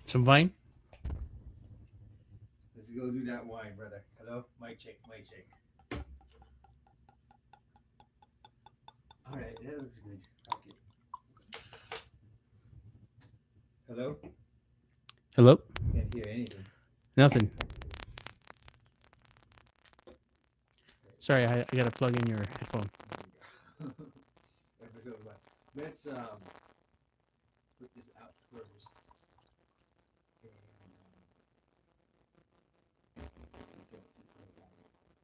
Some wine? Let's go do that wine, brother. Hello? Mic check, mic check. Alright, that looks good. Okay. Hello? Hello? Can't hear anything. Nothing. Sorry, I gotta plug in your headphone. Episode 1. Let's put this out first.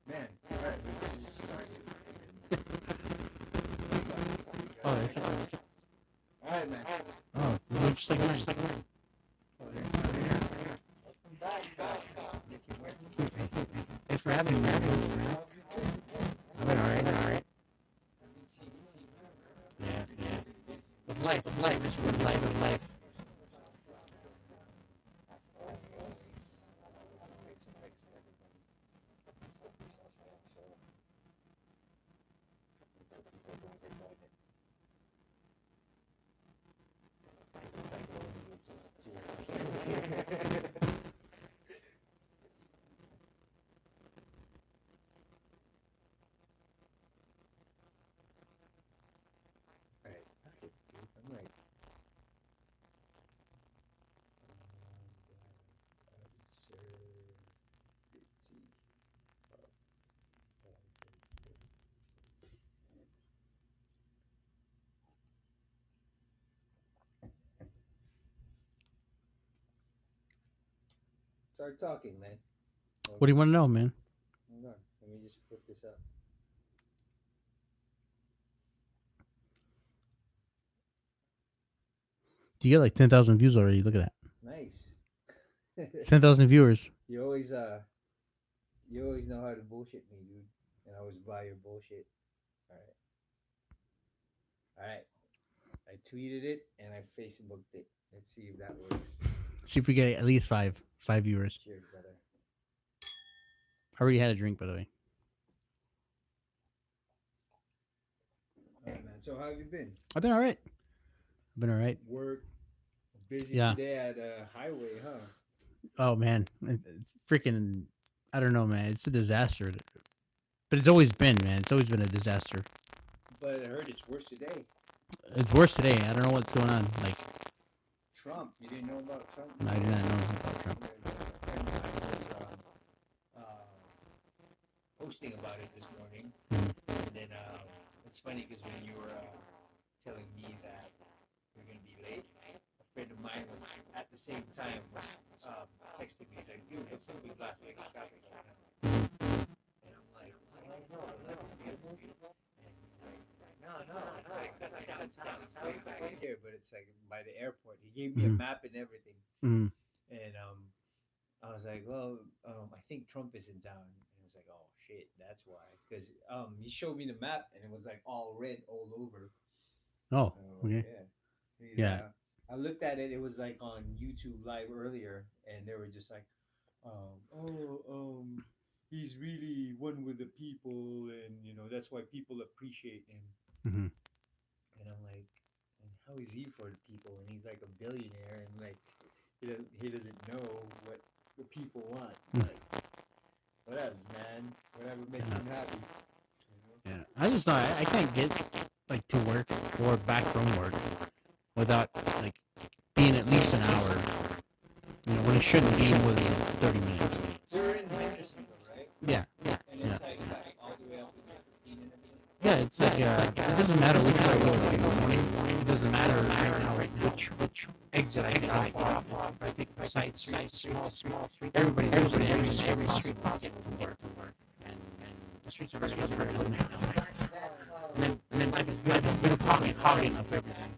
Man, alright, let's just start it. Oh, that's it. Alright, man. Oh, we're just like mine. Thanks for having me. I've been alright. Yeah. With life, it's with life. I'm right. Start talking, man. What do you want to know, man? Hold on. Let me just put this up. You get like 10,000 views already. Look at that. Nice. 10,000 viewers. You always know how to bullshit me, dude. And I always buy your bullshit. Alright. I tweeted it and I Facebooked it. Let's see if that works. See if we get at least five viewers. Cheers, brother. I already had a drink, by the way. Alright, man. So how have you been? I've been alright. Work. Busy Yeah. today at highway, huh? Oh man, it's freaking! I don't know, man. It's a disaster. But it's always been, man. It's always been a disaster. But I heard it's worse today. It's worse today. I don't know what's going on. Like Trump. You didn't know about Trump? I do not know about Trump. A friend of mine was posting about it this morning. And then it's funny because when you were telling me that you're going to be late, a friend of mine was at the same time was texting me. He's like, dude, what's up with Las Vegas traffic right now? And I'm like, I don't know. And he's like, no. It's like, it's way back here, but it's like by the airport. He gave me a map and everything. Mm. And I was like, well, I think Trump is in town. And I was like, oh shit, that's why. Because he showed me the map and it was like all red all over. Oh, okay. Yeah. I looked at it. It was like on YouTube Live earlier, and they were just like, he's really one with the people, and that's why people appreciate him. Mm-hmm. And I'm like, and how is he for the people? And he's like a billionaire, and like he doesn't know what the people want. Like, whatever, man. Whatever makes him happy. Yeah, I just thought I can't get like to work or back from work without like being at least an hour. When it shouldn't be more than 30 minutes. So you're in Henderson, right? Yeah. And it's like all the way up to 15 and everything. Yeah, it's like it doesn't matter which way I go in the morning. It doesn't matter right now which exit I get off of. I take side streets, small street. Everybody every street pocket to work. And the streets are very long. And then life is hogging up everything.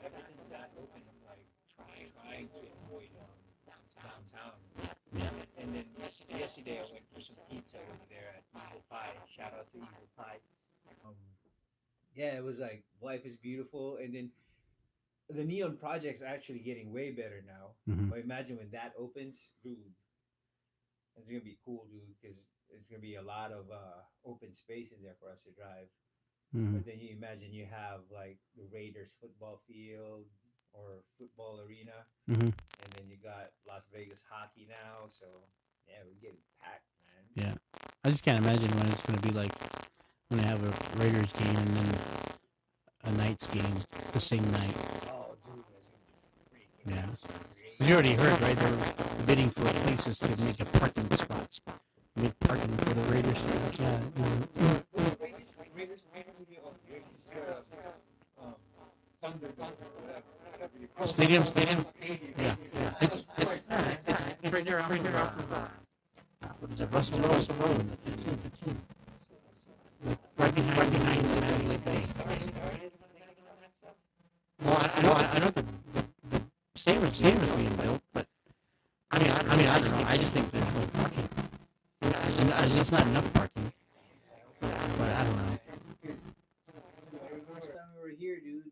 Ever since that opened, I'm like trying to avoid yesterday I went for some pizza over there at Eagle Pie. Shout out to Eagle Pie. Um, yeah, it was like life is beautiful, and then the neon projects are actually getting way better now. Hmm. But imagine when that opens, dude, it's gonna be cool, dude, because it's gonna be a lot of open space in there for us to drive. Hmm. But then you imagine you have like the Raiders football field or football arena, Hmm. and then you got Las Vegas hockey now. So yeah, we're getting packed, man. Yeah. I just can't imagine when it's going to be like when they have a Raiders game and then a Knights game the same night. Oh, dude, that's gonna be Yeah. freaking You crazy. already heard, right? They're bidding for places to make a parking spots. Make parking for the Raiders. Yeah. Was it Raiders Stadium? Oh, Raiders, um, Thunderdome or whatever you call it. Stadium. Yeah. Yeah. It's right there off of what is it? Russell Road, the 15. Like right behind the Mandalay Bay. Started when they got that stuff. Well, I know the stadium is being built, but I don't know. I just think there's no parking. And it's not enough parking, but I don't know. Because the first time we were here, dude,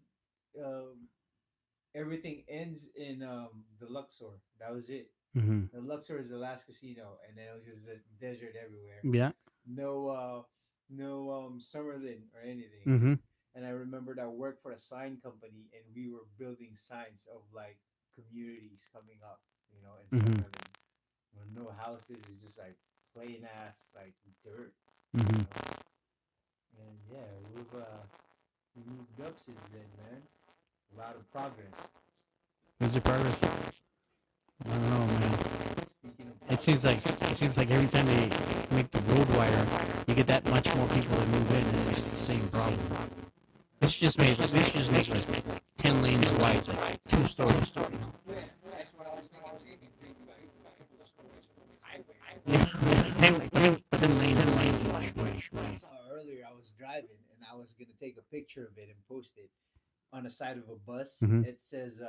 everything ends in the Luxor. That was it. Hmm. The Luxor is the last casino, and then it was just this desert everywhere. Yeah. No, no Summerlin or anything. Hmm. And I remembered I worked for a sign company, and we were building signs of like communities coming up, in Hmm. Summerlin. No houses, it's just like plain ass like dirt, Hmm. you know. And yeah, we moved up since then, man. A lot of progress. Is it progress? I don't know, man. Speaking of It seems like every time they make the road wider, you get that much more people that move in, and it's the same problem. They should just make like 10 lanes wide, like 2 stories. yeah, that's what I was thinking too. Maybe like couple of stories for the highway. Yeah, 10 lanes I wide. saw earlier. I was driving and I was gonna take a picture of it and post it on the side of a bus. Mm-hmm. It says,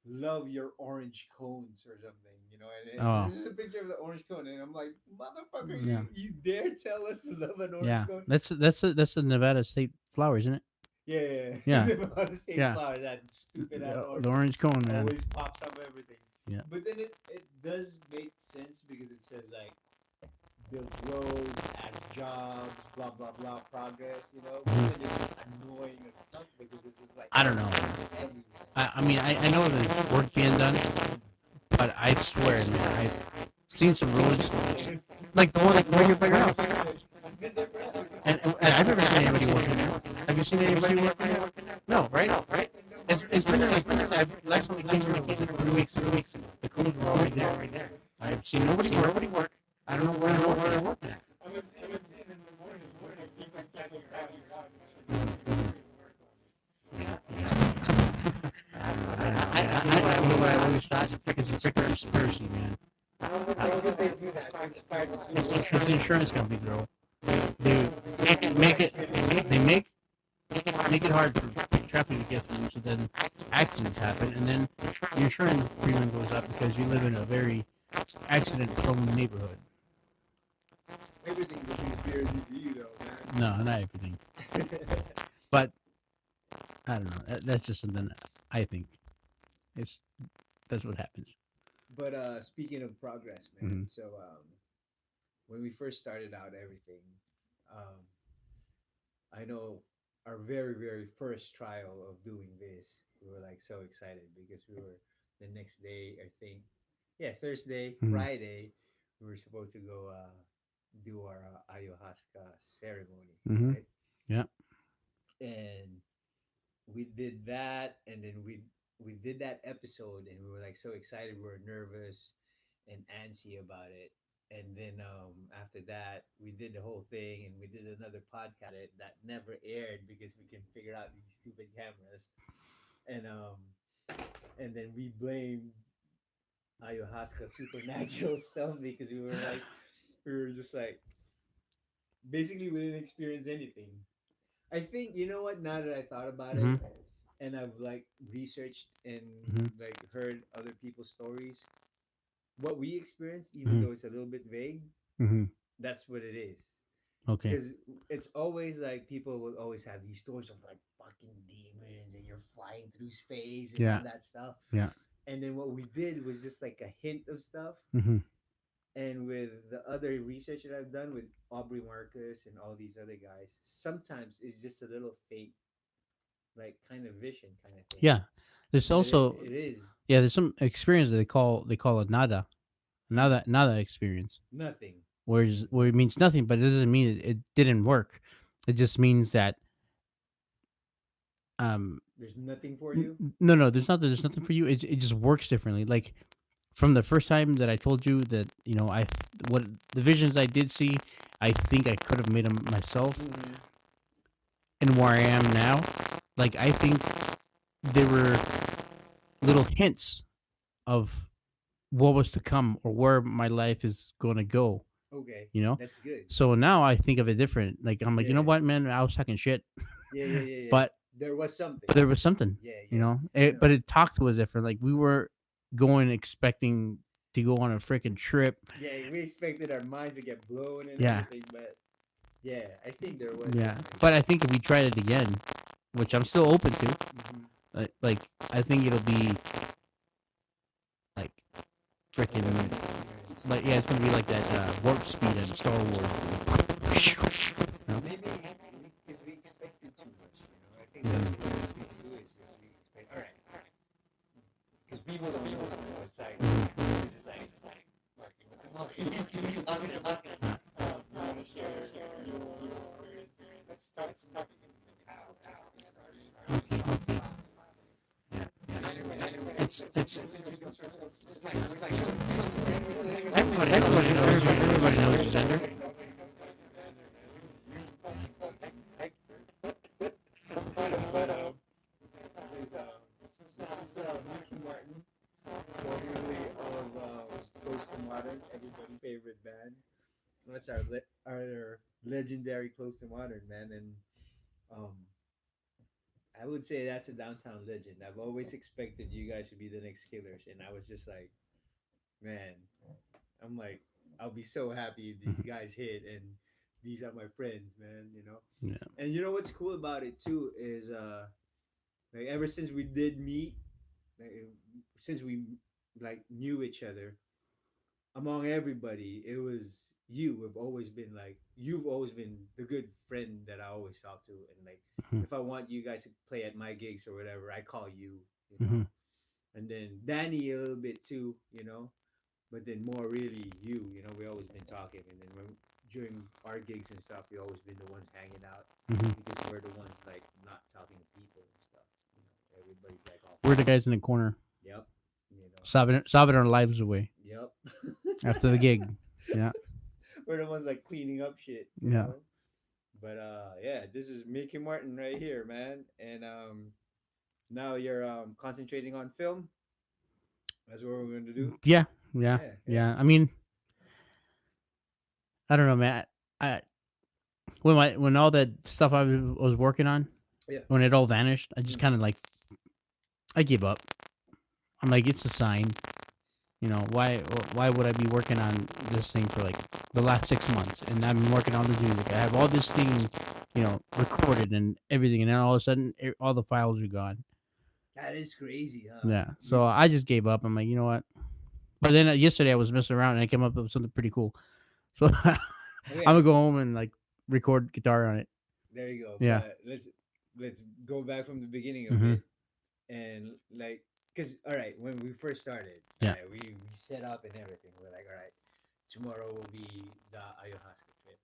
"Love your orange cones" or something, and Oh, this is a picture of the orange cone, and I'm like, "Motherfucker, yeah, you dare tell us to love an orange yeah. cone?" That's the Nevada state flower, isn't it? Yeah, yeah, Yeah, yeah. The state yeah. flower, that stupid ass The orange, orange cone, man. always pops up everything. Yeah. But then it does make sense because it says like builds roads, adds jobs, blah blah blah, progress. But Mhm. then it's just annoying as fuck because it's just like I don't know. everywhere. I mean, I know there's work being done, but I swear, man, I've seen some roads like the one like right here by your house, It's been there forever. and I've never seen anybody working there. Have you seen anybody working there? No, right? It's been there last time we came here was 3 weeks ago. The cones were already there. I've seen nobody work. I don't know where they're working at. I would see it in the morning. People standing around your house. Yeah, yeah. I always thought it's a freaking conspiracy, man. Why would they do that? To inspire the It's insurance companies, bro. They make it hard for traffic to get through, so then accidents happen, and then your insurance premium goes up because you live in a very accident-prone neighborhood. Everything's a conspiracy to you, though, No, not everything, man. but I don't know. That's just something I think. It's that's what happens. But speaking of progress, man. Hmm. So when we first started out, everything, um, I know our very very first trial of doing this, we were like so excited because we were the next day, I think, yeah, Thursday, Hmm. Friday, we were supposed to go do our Ayuhasca ceremony, Hmm. right? Yeah. And we did that, and then we did that episode, and we were like so excited, we were nervous and antsy about it. And then after that, we did the whole thing, and we did another podcast it that never aired because we can figure out these stupid cameras. And um and then we blamed ayahuasca supernatural stuff because we were just like, basically we didn't experience anything. I think, you know what, now that I thought about it, Hmm. and I've like researched and Hmm. like heard other people's stories, what we experience, even Mm-hmm. though it's a little bit vague, Mm-hmm. that's what it is. Okay. Because it's always like people will always have these stories of like fucking demons and you're flying through space and all Yeah. that stuff. Yeah. And then what we did was just like a hint of stuff. Mm-hmm. And with the other research that I've done with Aubrey Marcus and all these other guys, sometimes it's just a little faint, like kind of vision kind of thing. Yeah. There's But also it is yeah. There's some experience that they call it mm, nada experience, nothing. whereas Means where it means nothing, but it doesn't mean it didn't work. It just means that um there's nothing for you. no, there's nothing for you. It just works differently. Like from the first time that I told you that what the visions I did see, I think I could have made them myself, Mm-hmm. and where I am now, like I think they were little hints of what was to come or where my life is going to go. Okay, You know, that's good. so now I think of it different. Like I'm like, you know Yeah, what, man, I was talking shit, yeah. but There was something. there was something. Yeah, You yeah. know, I know. but it talked to us different. Like we were going expecting to go on a freaking trip. Yeah, we expected our minds to get blown and Yeah, everything, but yeah, I think there was yeah. something. But I think if we tried it again, which I'm still open to, Mm-hmm. like I think it'll be like A freaking different experience. like yeah, it's gonna be like that warp speed in Star Wars. You know? Maybe because we expected too much, you know. I think that's what this speaks to is that we expect. All right, because people don't know. It's like we're just like, fucking, what the fuck are these two talking about? You want to share your experience? Let's start talking. How we started. Okay, okay. Yeah, yeah. It's everybody knows Zender. But this is Ricky Martin, formerly of Close to Modern, everybody's favorite band. That's our legendary Close to Modern, man. And um, I would say that's a downtown legend. I've always expected you guys to be the next Killers, and I was just like, man, I'm like, I'll be so happy these guys hit, and these are my friends, man. You know. Yeah. And you know what's cool about it too is like ever since we did meet, like, since we like knew each other, among everybody, it was you have always been like you've always been the good friend that I always talk to, and like Mhm, if I want you guys to play at my gigs or whatever, I call you, you know, mhm. and then Danny a little bit too, you know, but then more really you, you know, we always been talking, and then during our gigs and stuff, we always been the ones hanging out Mhm. because we're the ones like not talking to people and stuff, you know, everybody's like all We're the focused. guys in the corner, Yep, you know, sobbing our lives away yep. after the gig. Yeah, We're the ones like cleaning up shit, you yeah, know. But yeah, this is Mickey Martin right here, man. And now you're concentrating on film. That's what we're going to do. yeah, yeah, Yeah, yeah. yeah. I mean, I don't know, man. I when all that stuff was working on, Yeah. when it all vanished, I just Mm. kind of like I gave up. I'm like, it's a sign. You know, why would I be working on this thing for like the last 6 months? And I've been working on this music. I have all this thing, recorded and everything, and then all of a sudden, all the files are gone. That is crazy, huh? Yeah, You so I just gave up. I'm like, you know what? But then yesterday I was messing around and I came up with something pretty cool. So I'm okay? gonna go home and like record guitar on it. There you go. Yeah. But let's go back from the beginning a Hmm. bit and like because all right, when we first started, all Yeah. right, we set up and everything. We're like, all right, tomorrow will be the Ayuhasca trip,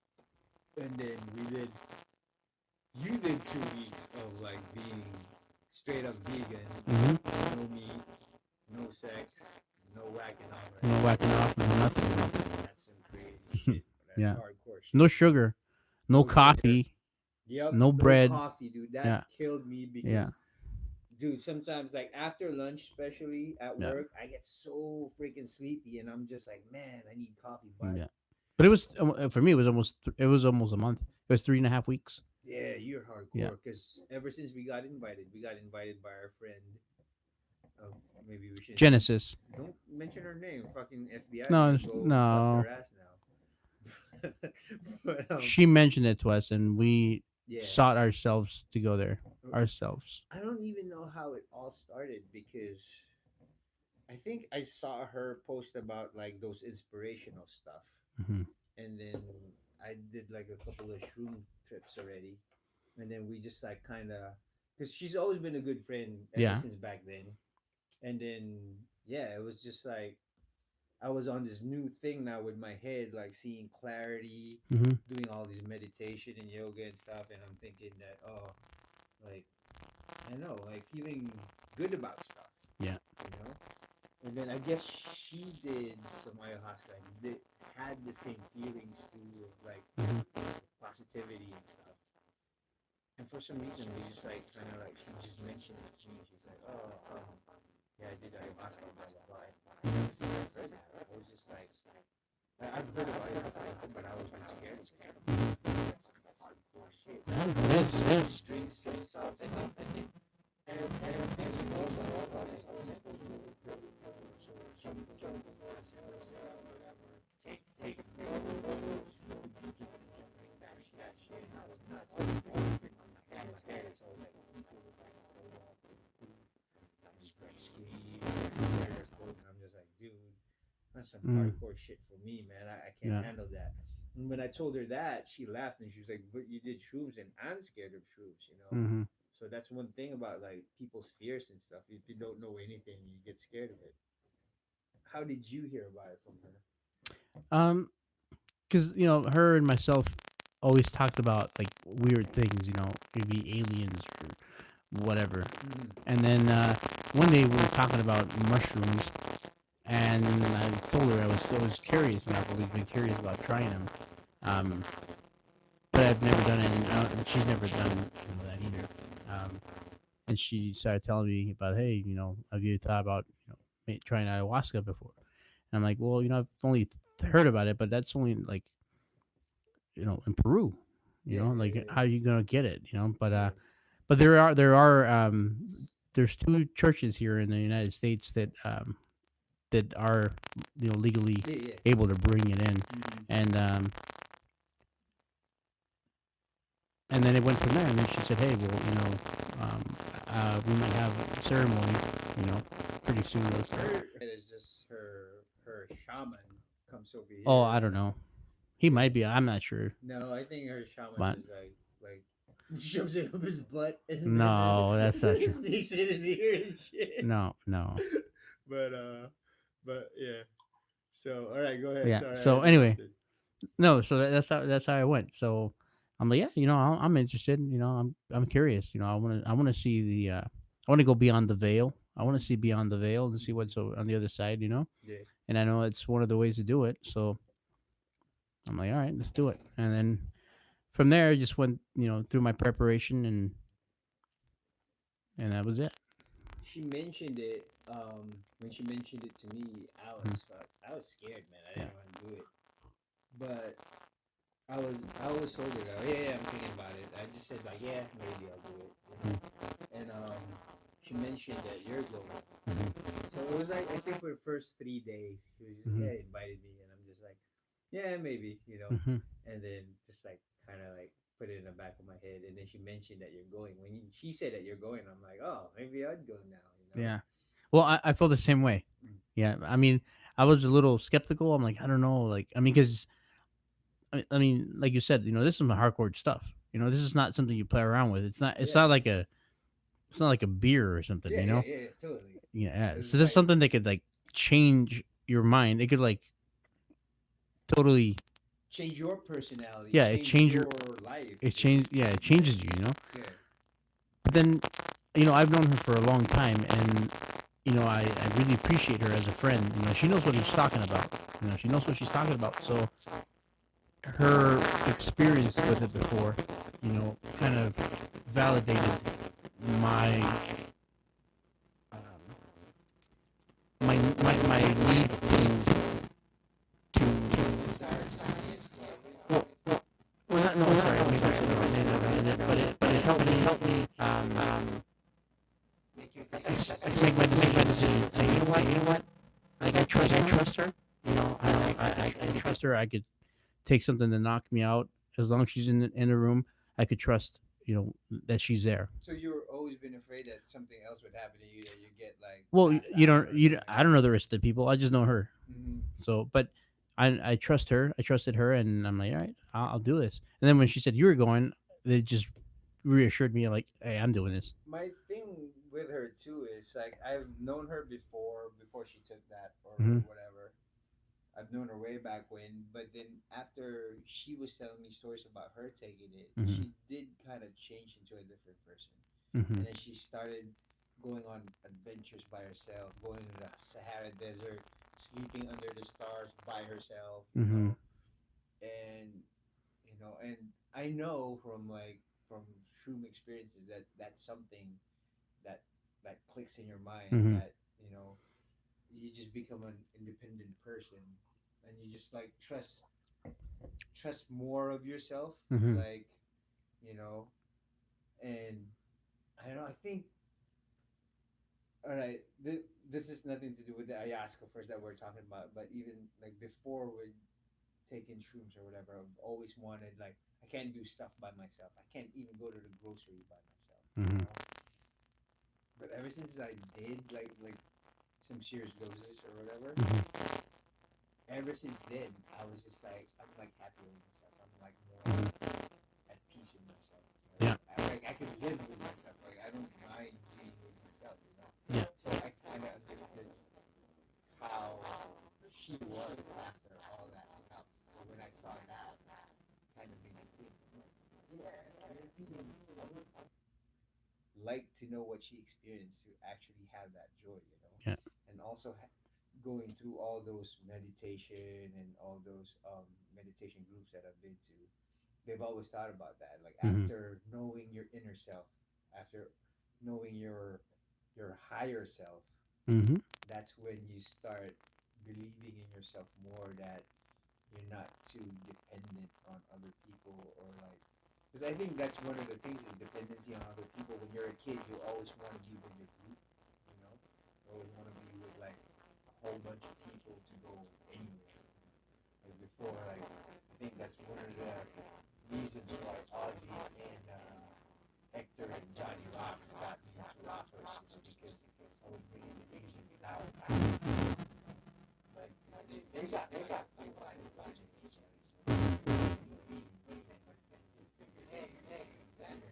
and then we did. You did 2 weeks of like being straight up vegan, Hmm. no meat, no sex, no whacking off, No right? whacking off, no nothing. That's some crazy shit. That's Yeah. hardcore No shit. sugar, no No sugar. coffee, Yep, no no bread. coffee, dude. That Yeah. killed me Yeah. because, dude, sometimes like after lunch, especially at Yeah. work, I get so freaking sleepy, and I'm just like, man, I need coffee. But Yeah. But it was for me. It was almost a month. It was 3.5 weeks. yeah, you're Yeah. hardcore because ever since we got invited by our friend Oh, maybe we shouldn't. Genesis. Don't mention her name. Fucking FBI is No, gonna go bust no. her ass now. But She mentioned it to us, and we yeah. sought ourselves to go there ourselves. I don't even know how it all started because I think I saw her post about like those inspirational stuff, Hmm. and then I did like a couple of shroom trips already, and then we just like kind of because she's always been a good friend ever Yeah. since back then, and then yeah, it was just like I was on this new thing now with my head, like seeing clarity, Hmm. doing all these meditation and yoga and stuff, and I'm thinking that like I don't know, like feeling good about stuff, Yeah. you know. And then I guess she did some ayahuasca and did, had the same feelings too, of like Hmm. positivity and stuff. And for some reason, we just like kind of like she just mentioned it to me. She's like, "Oh, yeah, I did ayahuasca, blah blah blah." I never seen that first. I was just like, I've heard about ayahuasca before, but I always been scared. That's some hardcore shit. Yeah, it is. It is. Drink some stuff, and you know, ayahuasca is medical. So some whatever. Take that shit. And I was nuts. And my head is all like screams and terrors. And I'm just like, dude, that's some Mm. hardcore shit for me, man. I can't Yeah. handle that. And when I told her that, she laughed and she was like, "But you did shrooms, and I'm scared of shrooms, you know." Hmm. So that's one thing about like people's fears and stuff. If you don't know anything, you get scared of it. How did you hear about it from her? Um, because her and myself always talked about like weird things. Maybe aliens or whatever. Mm-hmm. And then one day we were talking about mushrooms, and I told her I was curious, and I've always been curious about trying them. Um, but I've never done it, and she's never done that either. Um, and she started telling me about, hey, have you thought about trying ayahuasca before? And I'm like, well, I've only heard about it, but that's only like in Peru. Yeah, yeah, Like yeah, how are you gonna get it? But yeah, but there are there's two churches here in the United States that are legally yeah, yeah. able to bring it in, Mm-hmm. and and then it went from there. And then she said, hey, well, we might have a ceremony, pretty soon. It is just her shaman comes over Oh, here. I don't know. He Yeah. might be. I'm not sure, No, I think her shaman but just like shoves it up his butt and then no, that's not true. sneaks it in here and shit. No, no. But yeah. So all right, go ahead. Yeah. Sorry, I So anyway, interrupted. no. So that's how I went. So I'm like, yeah, I'm interested. I'm curious. I want to see the. I want to go beyond the veil. I want to see beyond the veil and see what's on the other side. Yeah. And I know it's one of the ways to do it. So I'm like, all right, let's do it. And then from there, I just went, through my preparation, and that was it. She mentioned it. When she mentioned it to me, Mhm. I was scared, man. I Yeah. didn't want to do it, but I always told her, that, yeah, I'm thinking about it. I just said like, yeah, maybe I'll do it, Mhm. And she mentioned that you're going, Mhm. so it was like I think for the first 3 days, she was just Mhm. yeah invited me, and I'm just like, yeah, maybe, Mhm. and then just like kind of like put it in the back of my head, and then she mentioned that you're going. She said that you're going, I'm like, oh, maybe I'd go now. Yeah. Well, I feel the same way. Mm. Yeah. I mean, I was a little skeptical. I'm like, I don't know. Like, I mean, because I mean, like you said, this is some hardcore stuff. This is not something you play around with. It's not. It's Yeah, not like a. It's not like a beer or something. yeah, yeah, yeah, totally. Yeah. It was So this is like something that could like change your mind. It could like totally. change your personality, Yeah. change your life. It change. Yeah. It Yeah, changes you. yeah. But then, I've known her for a long time, and I really appreciate her as a friend. She knows what she's talking about. She knows what she's talking about. So her experience with it before, kind of validated my um, my need to well, well not, no sorry maybe I should have never ended, but it helped me make my decision decision to say, you know what, like I trust her. You know, I trust her. I could take something to knock me out as long as she's in the room. I could trust, that she's there. So you've always been afraid that something else would happen to you, that you get like Well, passed out or something like I don't know the rest of the people. I just know her. that. Mm-hmm. So, but I trust her. I trusted her, and I'm like, all right, I'll do this. And then when she said you were going, it just reassured me, like, hey, I'm doing this. My thing with her too is like I've known her before she took that or Hmm. whatever. I've known her way back when, but then after she was telling me stories about her taking it, Hmm. she did kind of change into a different person. Hmm. And then she started going on adventures by herself, going to the Sahara Desert, sleeping under the stars by herself, Hmm. and and I know from shroom experiences that that's something that clicks in your mind Hmm. that you just become an independent person and you just like trust more of yourself, Hmm. like you know and I don't know, I think, all right, this is nothing to do with the ayahuasca first that we're talking about, but even like before we taking shrooms or whatever, I've always wanted, like, I can't do stuff by myself, I can't even go to the grocery by myself, Hmm. but ever since I did like some serious doses or whatever, Hmm. ever since then, I was just like, I'm like happy with myself. I'm like more Hmm. at peace with myself. Yeah. I could live with myself. Like I don't mind being with myself. Yeah. So I kind of understood how she was after all that stuff. So when I saw that, kind of made me think, yeah, I would like to know what she experienced to actually have that joy. Yeah. And also going through all those meditation and all those meditation groups that I've been to, they've always thought about that. Like Hmm. after knowing your inner self, after knowing your higher self, Hmm. that's when you start believing in yourself more, that you're not too dependent on other people, or like, because I think that's one of the things is dependency on other people. When you're a kid, you always want to be with your group, you always want to be with like a whole bunch of people to go anywhere. Like before, like I think that's one of the reasons why Ozzy and Hector and Johnny Rocks got me into a horse, is because I was bringing the music out. Like they got full line projects, right? So we figured, hey, Xander,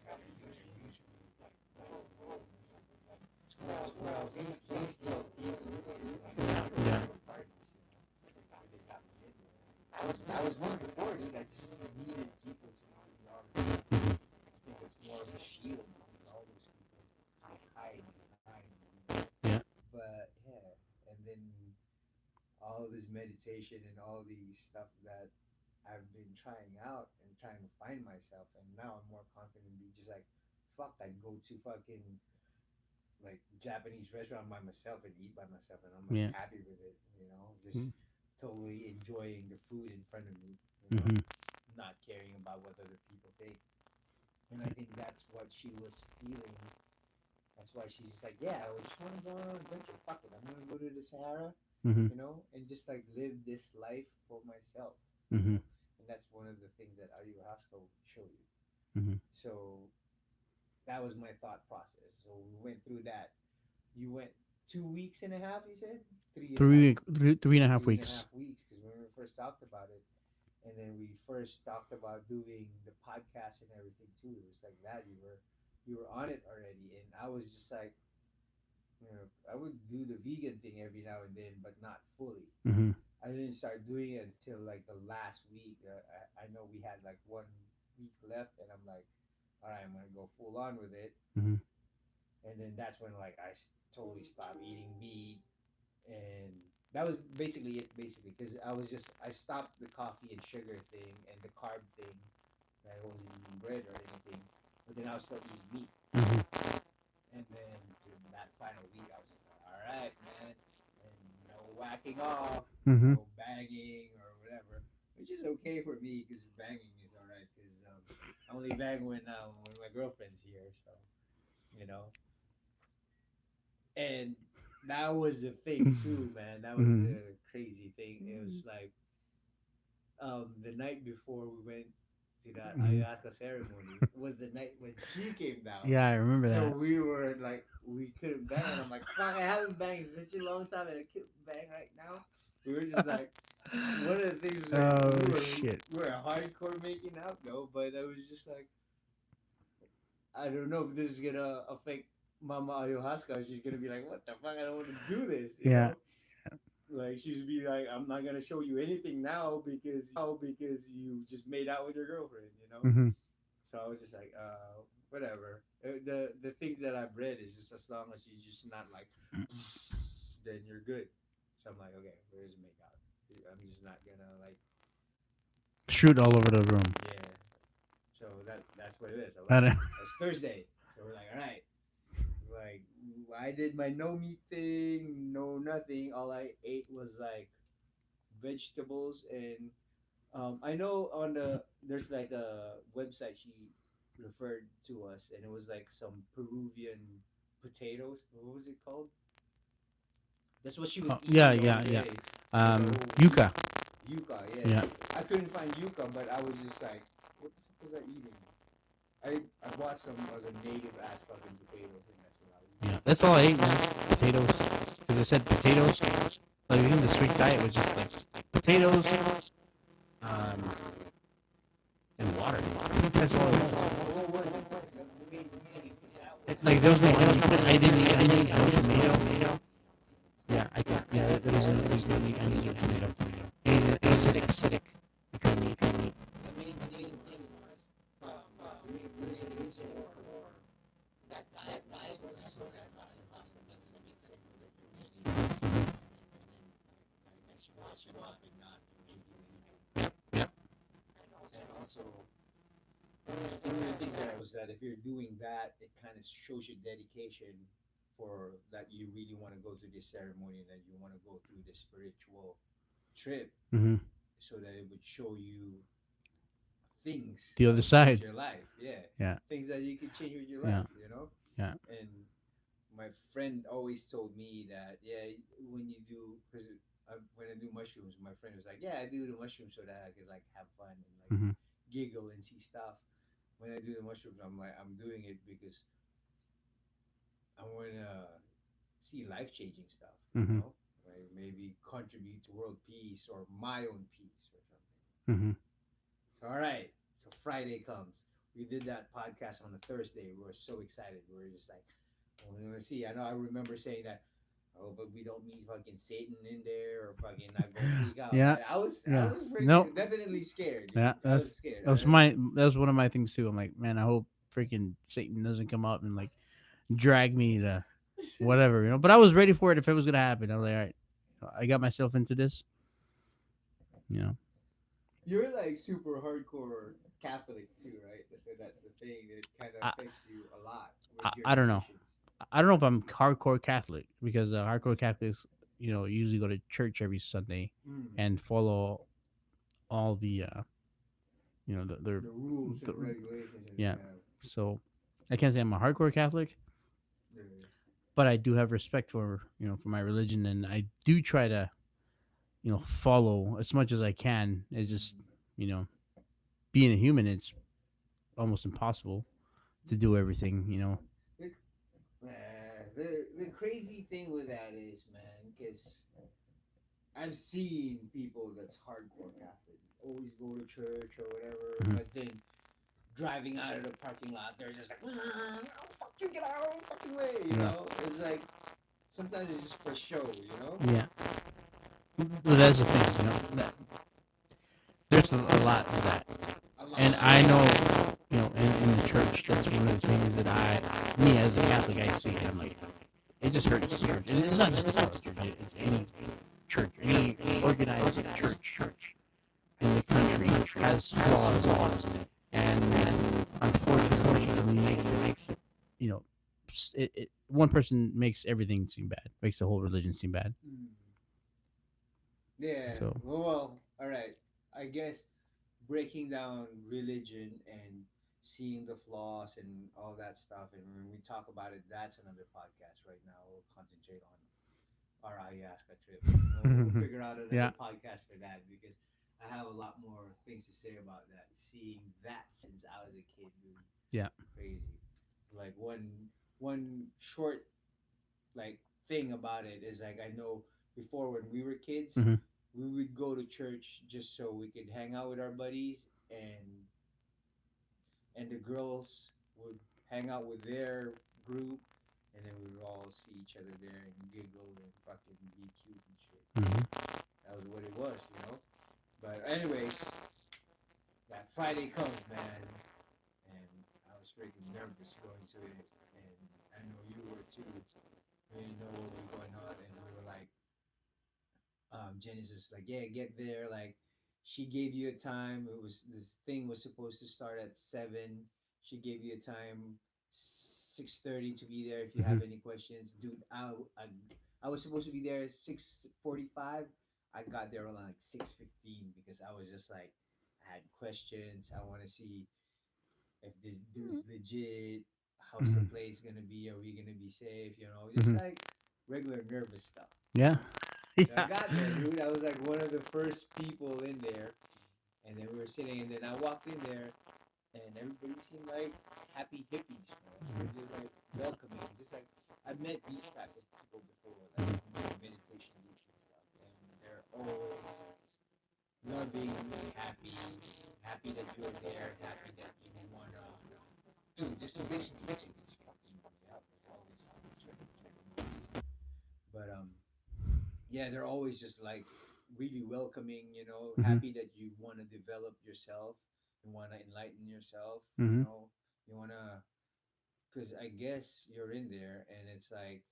gotta use me, like, well, these little people, Yeah. Yeah. parties, so they got me in there. I was one before, is that I just needed people to be on me. Hmm. It's more of a shield with all those people to hide behind. Yeah. But yeah, and then all this meditation and all these stuff that I've been trying out and trying to find myself, and now I'm more confident to be just like, fuck, I'd go to fucking like Japanese restaurant by myself and eat by myself, and I'm like Yeah. happy with it, just totally enjoying the food in front of me, Hmm. not caring about what other people think. And I think that's what she was feeling. That's why she's just like, yeah, I just want to go on an adventure. Fuck it, I'm gonna go to the Sahara, Hmm. and just like live this life for myself, Hmm. And that's one of the things that Ayuhasca will show you. Hmm. So that was my thought process. So we went through that. You went 2 weeks and a half, you said? Three and a half, 3.5 weeks. 3.5 weeks, because when we first talked about it, and then we first talked about doing the podcast and everything too. It was like that. You were on it already, and I was just like, I would do the vegan thing every now and then, but not fully. Hmm. I didn't start doing it until like the last week. I know we had like 1 week left, and I'm like, all right, I'm gonna go full on with it. Hmm. And then that's when like totally stopped eating meat, and that was basically it. Basically, because I stopped the coffee and sugar thing and the carb thing. I wasn't eating bread or anything, but then I was still eating meat. Hmm. And then in that final week, I was like, all right, man, and no whacking off, Hmm. no banging or whatever, which is okay for me because banging is all right because I only bang when my girlfriend's here, so you know. And that was the thing too, man. That was Mhm. the crazy thing. It was like the night before we went to that Mhm. Ayuhasca ceremony was the night when she came down. Yeah, I remember So that. we were like, we couldn't bang, and I'm like, fuck, I haven't banged in such a long time, and I can't bang right now. We were just like, one of the things was like, Oh shit. we were hardcore making out though, but I was just like, I don't know if this is gonna affect Mama Ayuhasca. She's gonna be like, what the fuck, I don't want to do this, you Yeah. know? Like she's be like, I'm not gonna show you anything now because you just made out with your girlfriend, you know. Hmm. So I was just like, whatever. The thing that I've read is just as long as she's just not like, then you're good. So I'm like, okay, we're just make out. I'm just not gonna like, Shoot all over the room. yeah. So that's what it is. I'm I like, don't- it's Thursday, so we're like, all right. Like I did my no meat thing, no nothing. All I ate was like vegetables and I know on there's like a website she referred to us, and it was like some Peruvian potatoes. What was it called? That's what she was yeah, eating the yeah, other yeah. day. The Yuca. yuca, yeah. Yeah, I couldn't find yuca, but I was just like, what the fuck was I eating? I bought some other native ass fucking potatoes, and that's what I was yeah. eating. That's all I ate, man. Potatoes. Because I said potatoes. Like even the sweet diet was just like potatoes, um, and water. That's all I had. What was it? We didn't figure it out. Like there was no onion. I didn't eat onions or tomato. Yeah, I think yeah, there's no onions or tomato. And acidic. You couldn't eat. The main thing was religion or that diet was so that Ayuhasca doesn't make sense for the community, and then I screw you up and not give you anything. Yep, yep. And also, one of the things that was that if you're doing that, it kind of shows your dedication for that you really want to go to this ceremony and that you want to go through this spiritual trip Hmm. so that it would show you things The that other would change side. your life. Yeah. Yeah, Things that you could change with your yeah, life, you know? yeah. And my friend always told me that, yeah, when you do, because when I do mushrooms, my friend was like, yeah, I do the mushrooms so that I could like have fun and like Hmm. giggle and see stuff. When I do the mushrooms, I'm like, I'm doing it because I want to see life changing stuff, you Hmm. know? Like maybe contribute to world peace or my own peace or something. Hmm. So, all right. So Friday comes. We did that podcast on a Thursday. We were so excited. We were just like, well, we're gonna see. I know I remember saying that. Oh, but we don't need fucking Satan in there or fucking not go freak out. Yeah, I yeah. was No, freaking definitely scared, dude. yeah. I was scared. That was my that was one of my things too. I'm like, man, I hope freaking Satan doesn't come up and like drag me to whatever, you know. But I was ready for it if it was gonna happen. I was like, all right, I got myself into this, you know. You're like super hardcore Catholic too, right? So that's the thing that kind of I, affects you a lot with your I don't know. decisions. I don't know if I'm hardcore Catholic because hardcore Catholics, usually go to church every Sunday Mm. and follow all the, The rules and the the regulations and yeah. yeah. So I can't say I'm a hardcore Catholic, Yeah. but I do have respect for for my religion, and I do try to follow as much as I can. It's just you know being a human, it's almost impossible to do everything. The, the crazy thing with that is, man, because I've seen people that's hardcore Catholic, always go to church or whatever, Mhm. but then driving out of the parking lot, they're just like, oh, fuck you, get out of the fucking way, you Yeah. know? It's like, sometimes it's just for show, you know? Yeah, well, that's the thing. There's a lot of that, A lot. and I know in the church, that's one of the things that me as a Catholic, I see it. I'm like, it just hurts the church. And it's not just the Catholic church; it's any church, any organized church in the country has flaws in it, and unfortunately, it makes it you know, one person makes everything seem bad, makes the whole religion seem bad. Mm. Yeah, So well, all right. I guess breaking down religion and seeing the flaws and all that stuff. And when we talk about it, that's another podcast right now. We'll concentrate on our Ayuhasca trip. We'll figure out Yeah. another podcast for that because I have a lot more things to say about that. Seeing that since I was a kid, dude, Yeah. crazy. Like one short like thing about it is like I know before when we were kids, Hmm. we would go to church just so we could hang out with our buddies and the girls would hang out with their group and then we would all see each other there and giggle and fucking be cute and shit. Hmm. That was what it was, you know? But anyways, that Friday comes, man, and I was freaking nervous going to it and I know you were too. We didn't know what was going on and we were like Genesis like, yeah, get there. Like, she gave you a time. It was this thing was supposed to start at 7. She gave you a time 6:30 to be there if you Hmm. have any questions, dude. I was supposed to be there 6:45. I got there around like 6:15 because I was just like, I had questions. I want to see if this dude's legit. How's the Hmm. place gonna be? Are we gonna be safe? You know, just Hmm. like regular nervous stuff. You Yeah. know. So I Yeah. got there, dude. I was like one of the first people in there, and then we were sitting, and then I walked in there, and everybody seemed like happy hippies, man. They're just like welcoming, just like I've met these types of people before, like meditation groups and stuff, and they're always loving, happy, happy that you're there, happy that you wanna, dude. Just the Mexicans fucking me up with all these certain movies, but yeah, they're always just like really welcoming, you know, Hmm. happy that you want to develop yourself, you want to enlighten yourself, you Hmm. know, you want to, because I guess you're in there and it's like,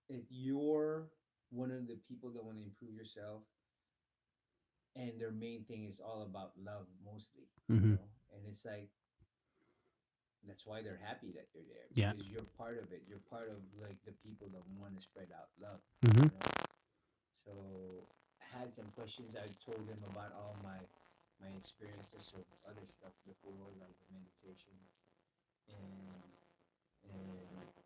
if you're one of the people that want to improve yourself and their main thing is all about love mostly, you Hmm. know, and it's like, that's why they're happy that you're there Yeah. because you're part of it. You're part of like the people that want to spread out love, Hmm. you know. So I had some questions. I told him about all my experiences of other stuff before, like the meditation and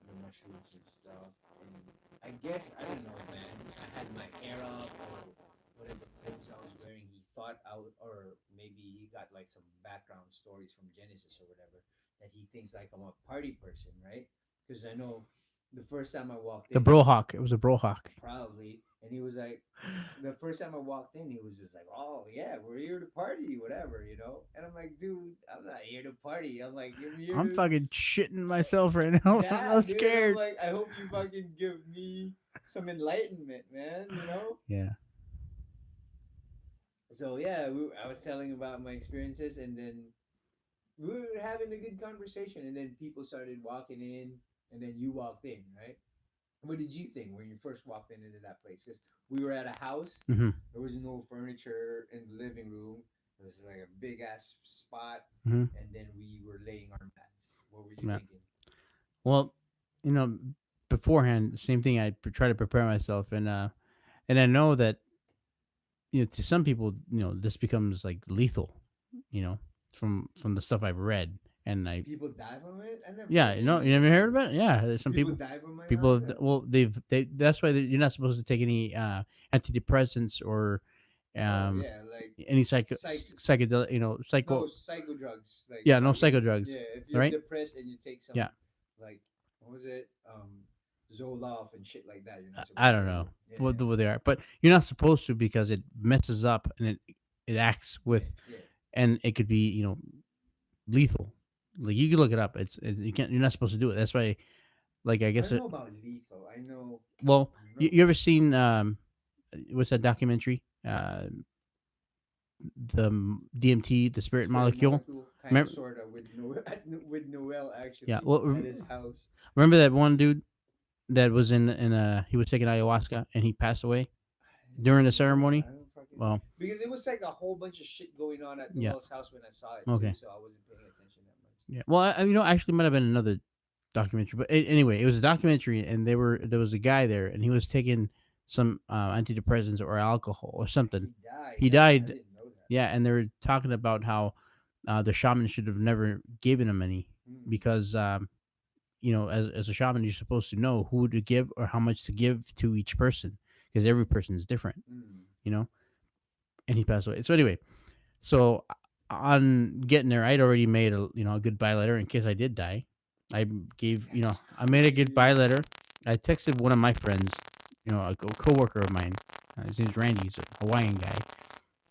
the mushrooms and stuff. And I guess I don't know, man. I had my hair up or whatever clothes I was wearing. He thought out, or maybe he got like some background stories from Genesis or whatever that he thinks like I'm a party person, right? Because I know the first time I walked The in, brohawk. It was a brohawk. probably, and he was like, the first time I walked in, he was just like, "Oh yeah, we're here to party, whatever, you know." And I'm like, "Dude, I'm not here to party. I'm like, I'm here I'm to, fucking shitting myself right now. yeah, I'm dude." I'm scared. like, I hope you fucking give me some enlightenment, man. You know. Yeah. So yeah, I was telling about my experiences, and then we were having a good conversation, and then people started walking in, and then you walked in, right? What did you think when you first walked into that place? Because we were at a house. Hmm. There was no furniture in the living room. It was like a big ass spot, Hmm. and then we were laying our mats. What were you Yeah. thinking? Well, you know, beforehand, same thing. I try to prepare myself, and I know that to some people, this becomes like lethal. You know, from the stuff I've read, and I People die from it? I never yeah, heard you anything never like heard that. about it. Yeah, there's some People people. die from People have ayahuasca? well, they that's why you're not supposed to take any antidepressants or Oh um yeah, like any psych. psychedelic, No, psycho. psycho drugs. Like Yeah, no psycho fucking drugs. yeah. If you're Right? depressed and you take some Yeah, like what was it? Zoloft and shit like that, you're not I supposed to don't take know it. Yeah, what they are, but you're not supposed to because it messes up and it acts yeah, with, yeah. and it could be lethal. Like you can look it up. You can't. You're not supposed to do it. That's why. Like I I guess don't know about lethal. I know. well, No. you ever seen what's that documentary? The DMT, the spirit Spirit molecule. molecule, kind of, Remember? sort of, with Noel, with Noel Yeah. actually Well, at his house. remember that one dude that was in he was taking ayahuasca and he passed away during the No, ceremony. I don't fucking Well, because it was like a whole bunch of shit going on at yeah. Noel's house when I saw it too, Okay. so I wasn't paying attention that much. Yeah. Well, actually, might have been another documentary, but anyway, it was a documentary, and there was a guy there, and he was taking some antidepressants or alcohol or something. He died. He I died. didn't know that. Yeah, and they were talking about how the shaman should have never given him any Mm. because as a shaman, you're supposed to know who to give or how much to give to each person because every person is different, Mm. you know. And he passed away. So anyway, so on getting there, I'd already made a goodbye letter in case I did die. I gave That's I made a goodbye crazy. letter. I texted one of my friends, a coworker of mine. His name's Randy. He's a Hawaiian guy,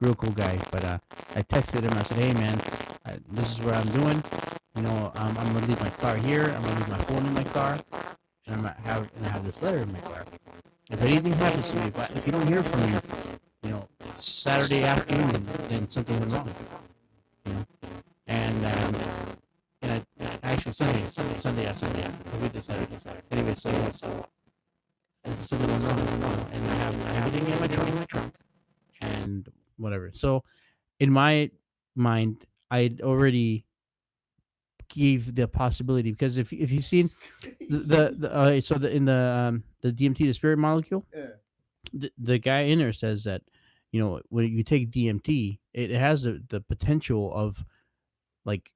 real cool guy. But I texted him. I said, "Hey man, this is what I'm doing. I'm gonna leave my car here. I'm gonna leave my phone in my car, and I have this letter in my car. If anything happens to me, if you don't hear from me, Saturday afternoon, then something went wrong. You know, and actually Sunday afternoon, a week to Saturday. Anyway, so something went wrong, and I have everything in my trunk, and whatever. So in my mind, I'd already gave the possibility because if you've seen That's crazy. in the DMT, the spirit molecule, Yeah. the guy in there says that when you take DMT, it has the potential of like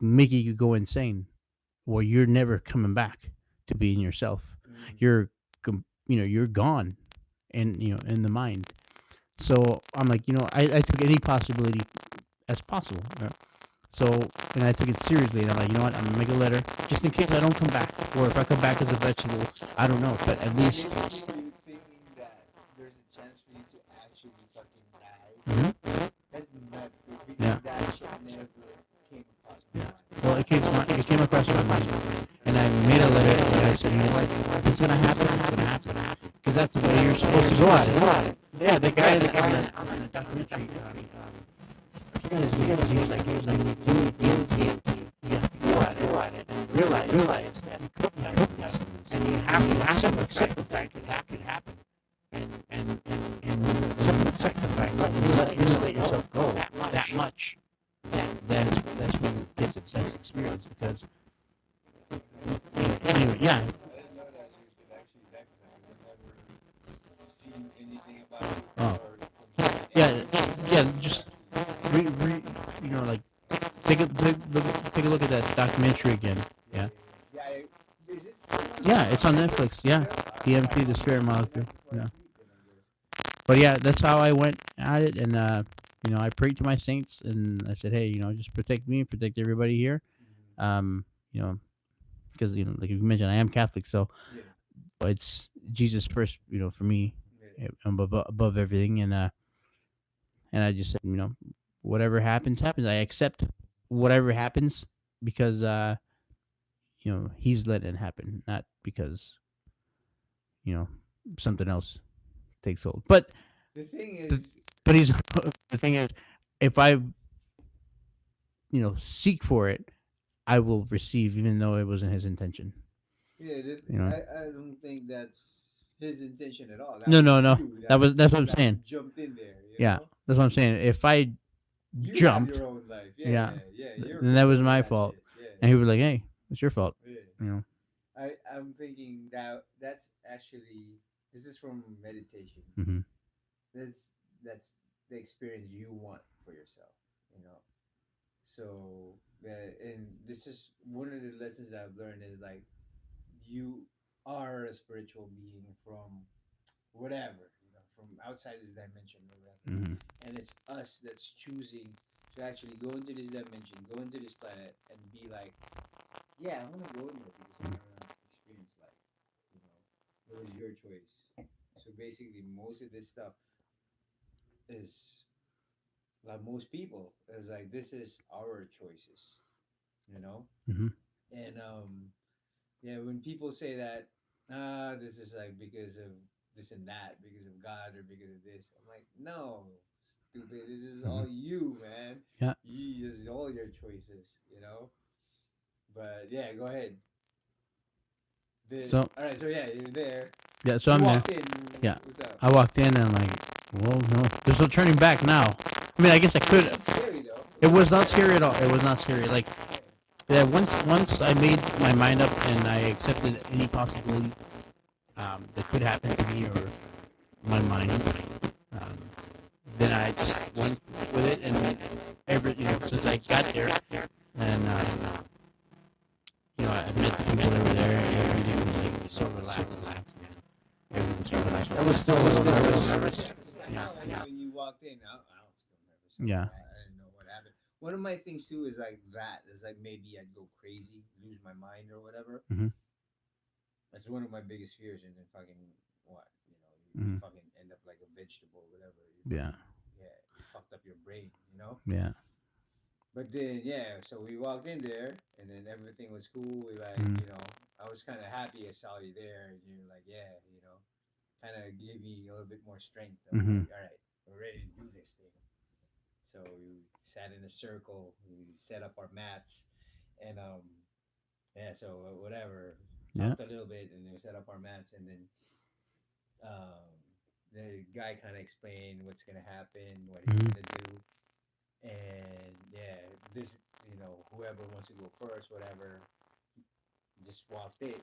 making you go insane, where you're never coming back to being yourself. Mm. You're you're gone, and in the mind. So I'm like, I took any possibility as possible. So, and I took it seriously, and I'm like, you know what? I'm gonna make a letter just in case I don't come back, or if I come back as a vegetable, I don't know. But at least, Basically, you thinking that there's a chance for you to actually fucking die. mhm, That's nuts, dude. Because yeah, that shit never came across my yeah. mind. Well, it came across my mind, and I made a letter, and I said, you know what? If it's gonna happen, it's gonna happen, because that's the way you're supposed to go at it. Yeah, the guy that on the documentary, I forgot his name. He was like, you have to go at it and realize that it could happen, and you have to accept the fact that that could happen, and accept the fact that you let yourself go that much. That's when it gets its best experience because anyway, yeah. I didn't know that you could actually die from that because I've never seen anything about it Oh, or from yeah, anyone yeah. who Just actually re like take a look at that documentary again. yeah, Yeah, yeah, yeah. Is it still on yeah. It's on Netflix. Netflix? Yeah, Still? DMT, the I'm spirit watching molecule. that before I Yeah. sleep then I guess. But yeah, that's how I went at it, and I prayed to my saints, and I said, hey, just protect me, protect everybody here, Mm-hmm. um, you know, because like you mentioned, I am Catholic, so Yeah, it's Jesus first, for me, yeah. above everything, and I just said, whatever happens, happens. I accept whatever happens because He's letting it happen, not because you know something else takes hold. The thing But is, but he's the thing is, if I seek for it, I will receive, even though it wasn't his intention. yeah, You know, I don't think that's his intention at all. That no, was no, no. you. That was That's what you I'm that saying. jumped in there. You Yeah, know, that's what I'm saying. If I you have jumped, your own life. Yeah, yeah, yeah. You're then that was controlling my that fault. shit. Yeah, And he was like, "Hey, it's your fault." yeah. You know. I'm thinking that that's actually this is from meditation. Hmm. That's that's the experience you want for yourself. You know, so and this is one of the lessons I've learned is like you are a spiritual being from whatever, from outside this dimension or whatever. Hmm. And it's us that's choosing to actually go into this dimension, go into this planet, and be like, yeah, I want to go in there because I want to experience life. You know, it was your choice. So basically, most of this stuff is like most people is like this is our choices. You know, Hmm. and yeah, when people say that, this is like because of this and that, because of God or because of this, I'm like, no, stupid. This is Hmm. all you, man. Yeah. This is all your choices, you know. But yeah, go ahead. So All right, so yeah, you're there. yeah, so You I'm there. walked in. Yeah, What's up? I walked in and I'm like, "Well, no, there's no turning back now." I mean, I guess I It could. wasn't scary though. It It was wasn't not scary. scary at all. It was not scary. Like Yeah. yeah, once I made my mind up and I accepted any possibility that could happen to me or my mind, um, then I just went with it, and since I got there, and I met the people that were there, and everything was like so relaxed, man. Everything was so relaxed. I was still a little nervous. Yeah, yeah, When you walked in, I was still nervous. yeah. I didn't know what happened. One of my things too is like that. Is like maybe I'd go crazy, lose my mind or whatever. Mm-hmm. That's one of my biggest fears. And then fucking what? You Mm-hmm. fucking end up like a vegetable, or whatever. Yeah, Yeah, you fucked up your brain. yeah. But then yeah, so we walked in there, and then everything was cool. We like Mm-hmm. I was kind of happy I saw you there. And you're like yeah, kind of gave me a little bit more strength. Of Mm-hmm. like all right, we're ready to do this thing. So we sat in a circle. We set up our mats, and yeah. So whatever, Yeah. talked a little bit, and then we set up our mats, and then um, the guy kind of explained what's gonna happen, what he's Mm-hmm. gonna do, and yeah, this whoever wants to go first, whatever, just walk in,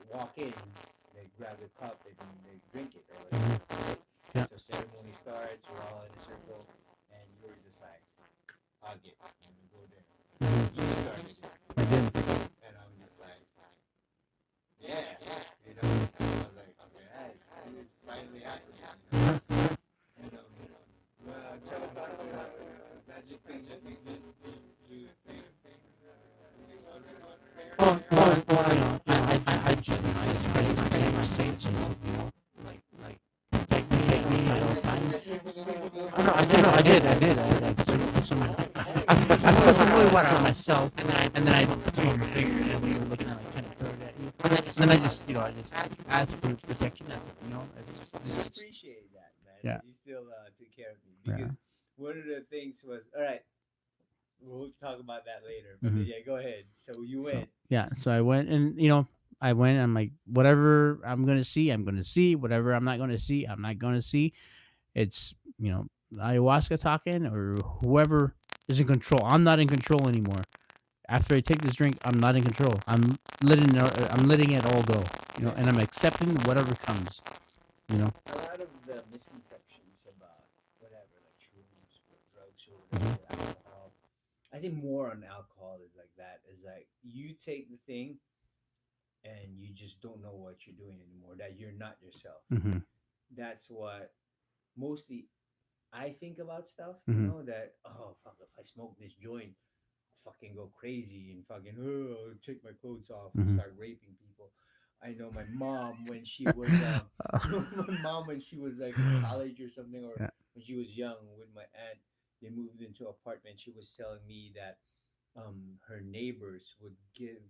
they grab the cup and they drink it or Mm-hmm. whatever. Yeah. So ceremony starts. We're all in a circle, and you were just like, hug it, and we go there. Mm-hmm. You started it, I did. and I'm just like, yeah, And I was like, hey, it's finally happening. And tell about the magic things you think you think. I just pray my saints, like take me at all times. I did. I put some holy water on myself, and then I threw my finger, and we were looking at like kind of throw it at you, and then I just asked for protection. It's I just appreciate that, man. yeah, You still took care of me yeah. because one of the things was all right. We'll talk about that later. But Mm-hmm. yeah, go ahead. So you So went. yeah, so I went, and I went. I'm like, whatever I'm gonna see, I'm gonna see. Whatever I'm not gonna see, I'm not gonna see. It's ayahuasca talking, or whoever is in control. I'm not in control anymore. After I take this drink, I'm not in control. I'm letting it all go. And I'm accepting whatever comes. You know. A lot of the misconceptions about whatever, like shrooms or drugs or Mm-hmm. whatever, alcohol. I think more on alcohol is like that. Is like you take the thing and you just don't know what you're doing anymore. That you're not yourself. Mm-hmm. That's what mostly I think about stuff. Mm-hmm. That fuck, if I smoke this joint, I'll fucking go crazy and fucking I'll take my clothes off and Mm-hmm. start raping people. I know my mom when she was my mom when she was like in college or something, or Yeah. when she was young with my aunt. They moved into an apartment. She was telling me that her neighbors would give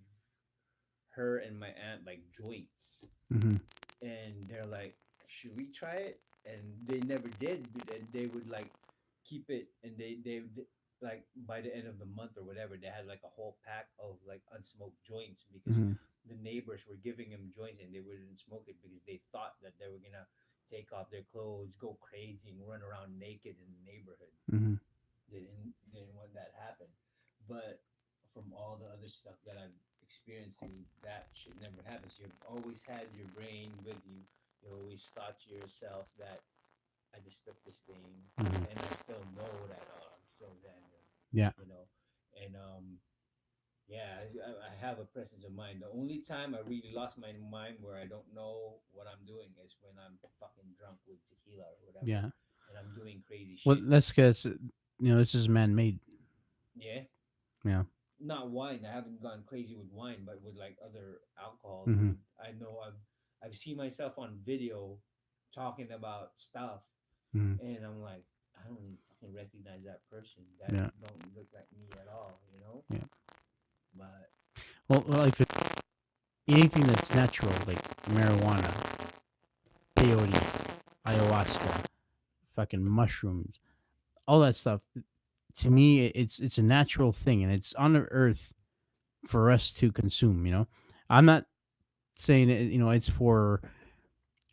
her and my aunt like joints, Mm-hmm. and they're like, "Should we try it?" And they never did. And they would like keep it, and they like by the end of the month or whatever, they had like a whole pack of like unsmoked joints because Mm-hmm. the neighbors were giving them joints and they wouldn't smoke it because they thought that they were gonna take off their clothes, go crazy, and run around naked in the neighborhood. Mm-hmm. They didn't want that happen. But from all the other stuff that I've experienced, that should never happen. So you've always had your brain with you. You always thought to yourself that I just took this thing, Mm-hmm. and I still know that I'm still Daniel. Yeah. And yeah, I have a presence of mind. The only time I really lost my mind where I don't know what I'm doing is when I'm fucking drunk with tequila or whatever, Yeah. and I'm doing crazy Well, shit. that's because this is man-made. Yeah, Yeah. not wine. I haven't gone crazy with wine, but with like other alcohol, Mm-hmm. dude. I know I've seen myself on video talking about stuff, Mm-hmm. and I'm like, I don't even fucking recognize that person. That Yeah. don't look like me at all. Yeah. But Well, like anything that's natural, like marijuana, peyote, ayahuasca, fucking mushrooms, all that stuff. To me, it's a natural thing, and it's on the earth for us to consume. I'm not saying it's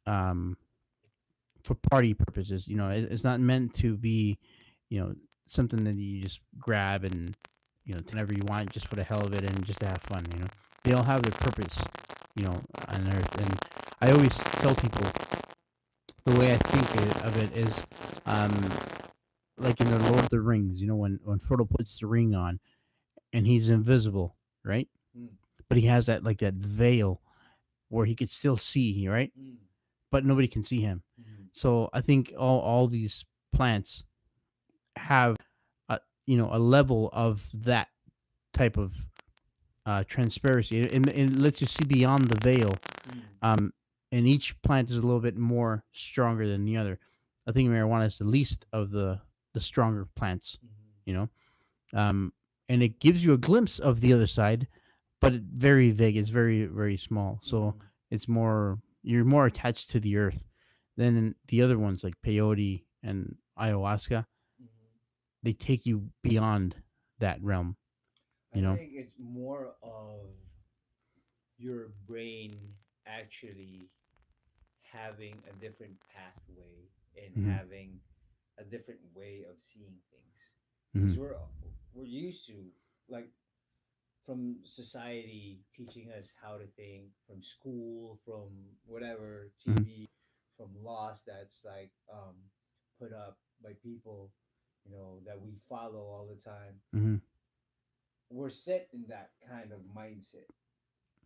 um for party purposes. It's not meant to be, you know, something that you just grab and take whenever you want, just for the hell of it and just to have fun. They all have their purpose, on earth. And I always tell people the way I think of it is, um, like in the Lord of the Rings, when Frodo puts the ring on and he's invisible, right? Mm, But he has that veil where he could still see, right? mm, But nobody can see him. mm. So I think all these plants have a level of that type of transparency, and it lets you see beyond the veil. Mm, Um, and each plant is a little bit more stronger than the other. I think marijuana is the least of the stronger plants, mhm, you know. Um, and it gives you a glimpse of the other side, but very vague. It's very very small, so mhm, it's more you're more attached to the earth than the other ones like peyote and ayahuasca. mhm. They take you beyond that realm, I you know. think it's more of your brain actually having a different pathway and Hmm. having a different way of seeing things Hmm. because we're used to, like, from society teaching us how to think, from school, from whatever, Hmm. TV, from laws that's like put up by people, that we follow all the time. Hmm. We're set in that kind of mindset,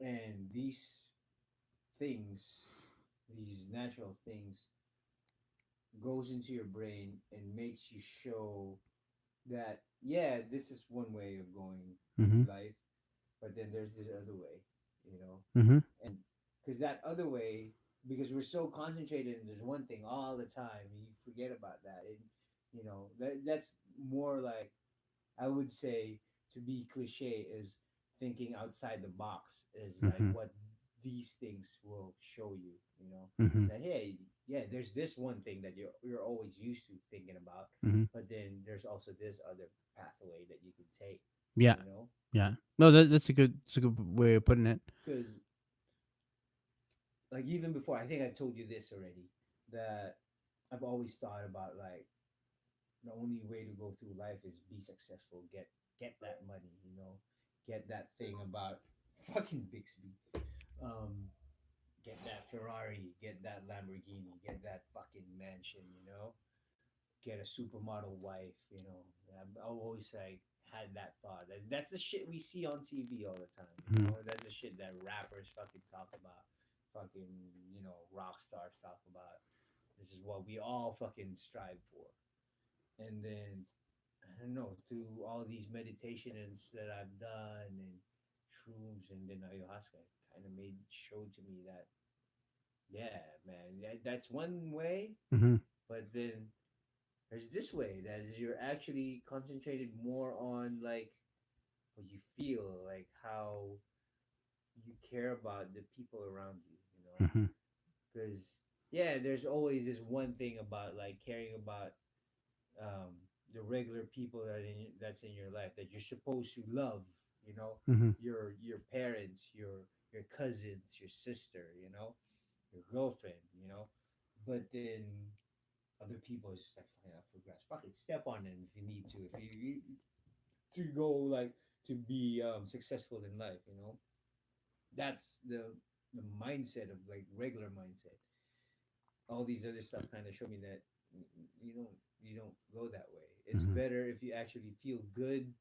and things these natural things goes into your brain and makes you show that, yeah, this is one way of going Hmm. through life, but then there's this other way, you know Hmm. and because that other way, because we're so concentrated in this one thing all the time, you forget about that. And that's more like, I would say, to be cliche, is thinking outside the box is like Hmm. what these things will show you. Hmm. That, hey, yeah, there's this one thing that you're always used to thinking about, Hmm. but then there's also this other pathway that you can take. Yeah, You know, yeah. No, that's a good way of putting it. because, like, even before, I think I told you this already, that I've always thought about, like, the only way to go through life is be successful, get that money, get that thing about fucking Bixby, um, get that Ferrari, get that Lamborghini, get that fucking mansion, get a supermodel wife. I've always like had that thought. That's the shit we see on TV all the time. Hmm. That's the shit that rappers fucking talk about. Fucking, rock stars talk about. This is what we all fucking strive for. And then, I don't know, through all these meditations that I've done and shrooms and then ayahuasca, kind of made showed to me that, yeah, man, that's one way. Hmm. But then there's this way that is, you're actually concentrated more on, like, what you feel, like how you care about the people around you, Hmm. because, yeah, there's always this one thing about, like, caring about um, the regular people that's in your life that you're supposed to love, you know, Hmm. your parents, your cousins, your sister, your girlfriend, but then other people is just like, fucking up for grass. Fucking step on them if you need to. If you to go, like, to be successful in life, that's the mindset of, like, regular mindset. All these other stuff kind of show me that you don't go that way. It's Hmm. better if you actually feel good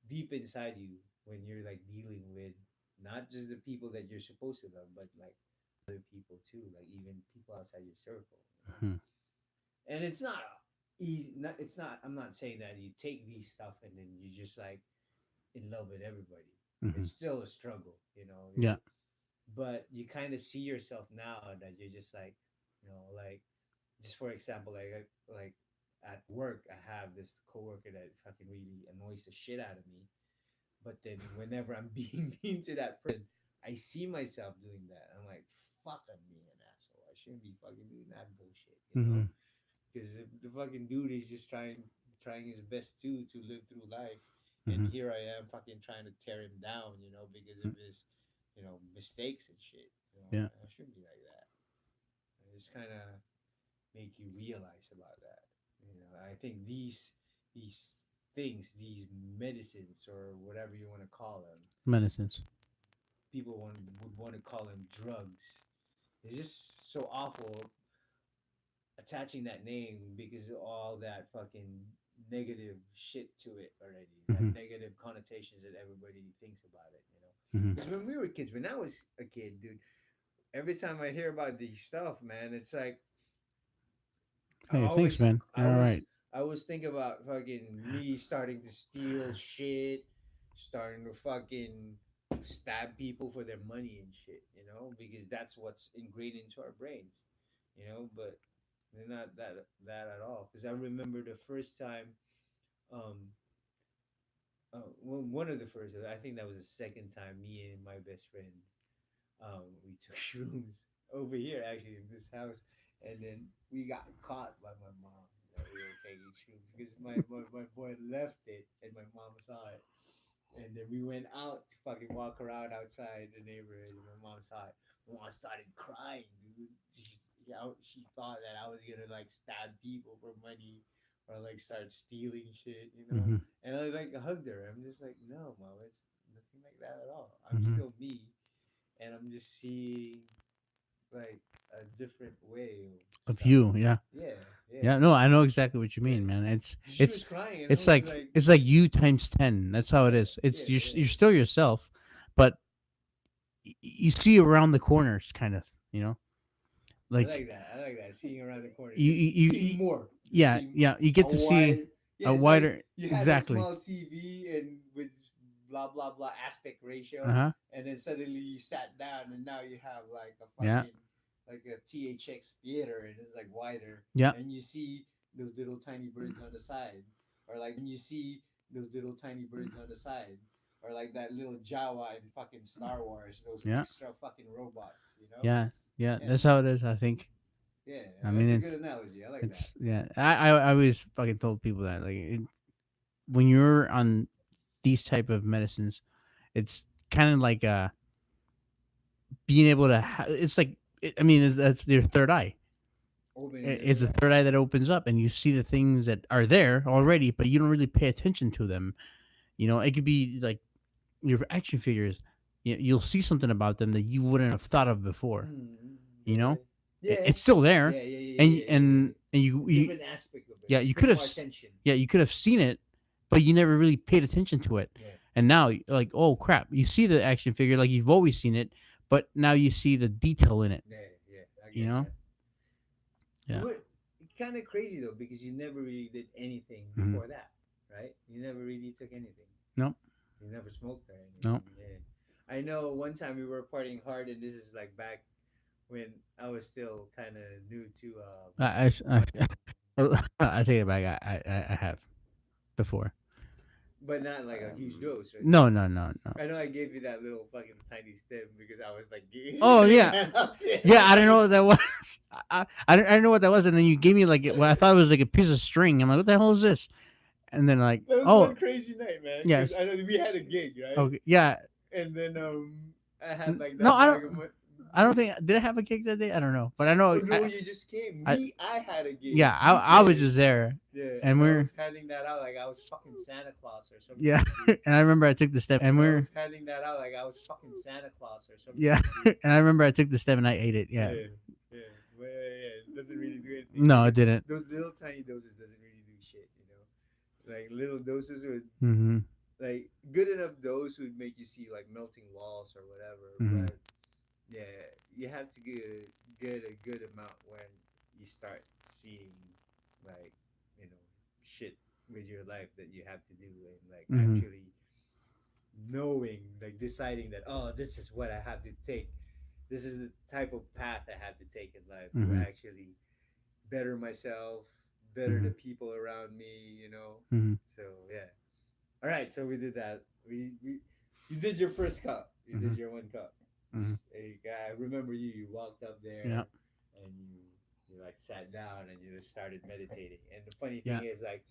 deep inside you when you're, like, dealing with not just the people that you're supposed to love, but, like, other people too, like even people outside your circle. Hmm. And it's not easy. It's not. I'm not saying that you take these stuff and then you just, like, in love with everybody. Hmm. It's still a struggle, Yeah. but you kind of see yourself now that you're just like, like, just for example, like at work, I have this coworker that fucking really annoys the shit out of me. But then whenever I'm being mean to that person, I see myself doing that. I'm like, fuck, I'm being an asshole. I shouldn't be fucking doing that bullshit, Hmm. because the fucking dude is just trying his best to live through life, and Hmm. here I am fucking trying to tear him down, because of his, mistakes and shit. Yeah. I shouldn't be like that. I just kind of make you realize about that. I think these things, these medicines, or whatever you want to call them, Medicines. people would want to call them drugs. It's just so awful. attaching that name because of all that fucking negative shit to it already, that Mm-hmm. negative connotations that everybody thinks about it, you know. Mm-hmm. Because when we were kids, when I was a kid, dude, every time I hear about these stuff, man, it's like I Hey, thanks, always, man. I You're all always, right. I always think about fucking me starting to steal shit, starting to fucking stab people for their money and shit, you know, because that's what's ingrained into our brains, you know. But they're not that at all. Because I remember the first time, um, one of the first, I think that was the second time, me and my best friend, we took shrooms over here actually in this house, and then we got caught by my mom that we were taking shrooms because my boy left it and my mom saw it, and then we went out to fucking walk around outside the neighborhood, and my mom saw it. My mom started crying, dude. She thought that I was gonna like stab people for money or like start stealing shit, you know. Mm-hmm. And I like hugged her. I'm just like, no, mom, it's nothing like that at all. I'm Mm-hmm. still me, and I'm just seeing like a different way of Of stuff. you, yeah, Yeah, yeah, yeah. No, I know exactly what you yeah. mean, man. She was It's crying, and I it's was like like, it's like you times 10. That's how it yeah, is. It's yeah, you're yeah. still yourself, but you see around the corners, kind of. You know, I like like that. I like that. Seeing around the corner, you seeing more. You yeah, see yeah. You a get to see wide. Yeah, a it's like wider you had that exactly. small TV and with blah blah blah aspect Uh ratio, huh. and then suddenly you sat down, and now you have like a Yeah. fucking like a THX theater, and it's like wider, Yeah. and you see those little tiny birds on the side, or like you see those little tiny birds on the side, or like that little Jawa in fucking Star Wars, those Yeah. extra fucking robots, you know? Yeah. Yeah. Yeah, That's how it is. I think. yeah, I that's mean, a good analogy. I like that. it's yeah. I always fucking told people that when you're on these type of medicines, it's kind of like being able to. It's like I mean, that's your third eye. Opening your It's third a eye. third eye that opens up, and you see the things that are there already, but you don't really pay attention to them. You know, it could be like your action figures. You'll see something about them that you wouldn't have thought of before. Mm, You know, yeah, it's still there, yeah, yeah, yeah, and yeah, yeah, and yeah. and A you different aspect of it. yeah, You you pay could have more attention. yeah, you could have seen it, but you never really paid attention to it. Yeah, And now, like, oh crap, you see the action figure like you've always seen it, but now you see the detail in it. yeah, yeah. I You get know? you. Yeah. What kind of crazy though, because you never really did anything Mm-hmm. before that, right? You never really took anything. Nope. You never smoked or anything. Nope. Yeah. I know one time we were partying hard, and this is like back when I was still kind of new to I, I, I take it back. I have before. but not like a huge dose, right? No, no, no, no. I know I gave you that little fucking tiny stem because I was like Oh giving yeah, that out to yeah. I don't know everybody. what that was. I didn't know what that was, and then you gave me like well, I thought it was like a piece of string. I'm like, what the hell is this? And then like, That was oh one crazy night, man. Because yes, I know we had a gig, right? okay, yeah. And then I had like No, that I bag don't. of money. I don't think did I have a gig that day. I don't know, but I Oh know no, you just came. I I had a gig. yeah, You I was came. just there, Yeah, and and I we're was handing that out like I was fucking Santa Claus or something, yeah, dude. and I remember I took the step, and And I we're was handing that out like I was fucking Santa Claus or something, yeah, dude. and I remember I took the step and I ate it. Yeah, Yeah, yeah, well, yeah. It doesn't really do anything no, it because didn't. those little tiny doses doesn't really do shit, you know. Like little doses would Mm-hmm. like good enough dose would make you see like melting walls or whatever, Mm-hmm. but yeah, you have to get a good amount when you start seeing like you know shit with your life that you have to do and like Mm-hmm. actually knowing like deciding that oh this is what I have to take, this is the type of path I have to take in life to Mm-hmm. actually better myself, better Mm-hmm. the people around me, you know. Mm-hmm. So yeah, all right, so we did that. We you did your first cup. You Mm-hmm. did your one cup. Mm-hmm. I remember you. You walked up Yeah, there, and you like sat down and you just started meditating. And the funny yeah, thing is like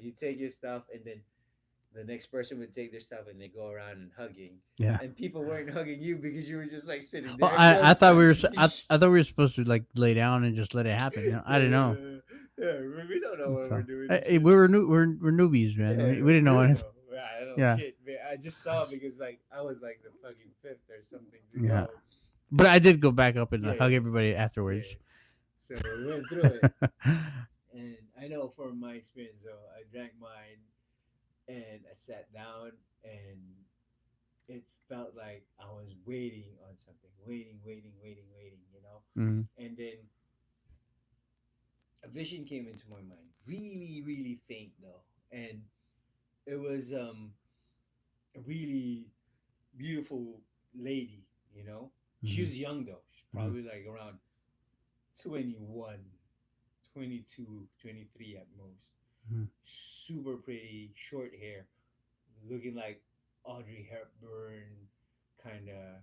you take your stuff and then the next person would take their stuff and they go around and hugging. yeah. And people weren't hugging you because you were just like sitting Well, there I thought we starting were to see I thought we were supposed to like lay down and just let it happen. You know, I yeah, didn't know. yeah. We don't know what we're So doing and hey, shit. we were we're newbies, man. Yeah, We didn't we know don't anything. know. Yeah, I don't know Yeah, shit. Man. I just saw because like I was like the fucking fifth or something to yeah. go. But I did go back up and Yeah, hug yeah, everybody yeah. afterwards. So we went through it, and I know from my experience though, I drank mine and I sat down, and it felt like I was waiting on something, waiting, you know. Mhm. And then a vision came into my mind, really, really faint though, and it was a really beautiful lady, you know. She Mhm. was young though. She's Mhm. probably like around 21, 22, 23 at most. Mhm. Super pretty, short hair, looking like Audrey Hepburn, kind of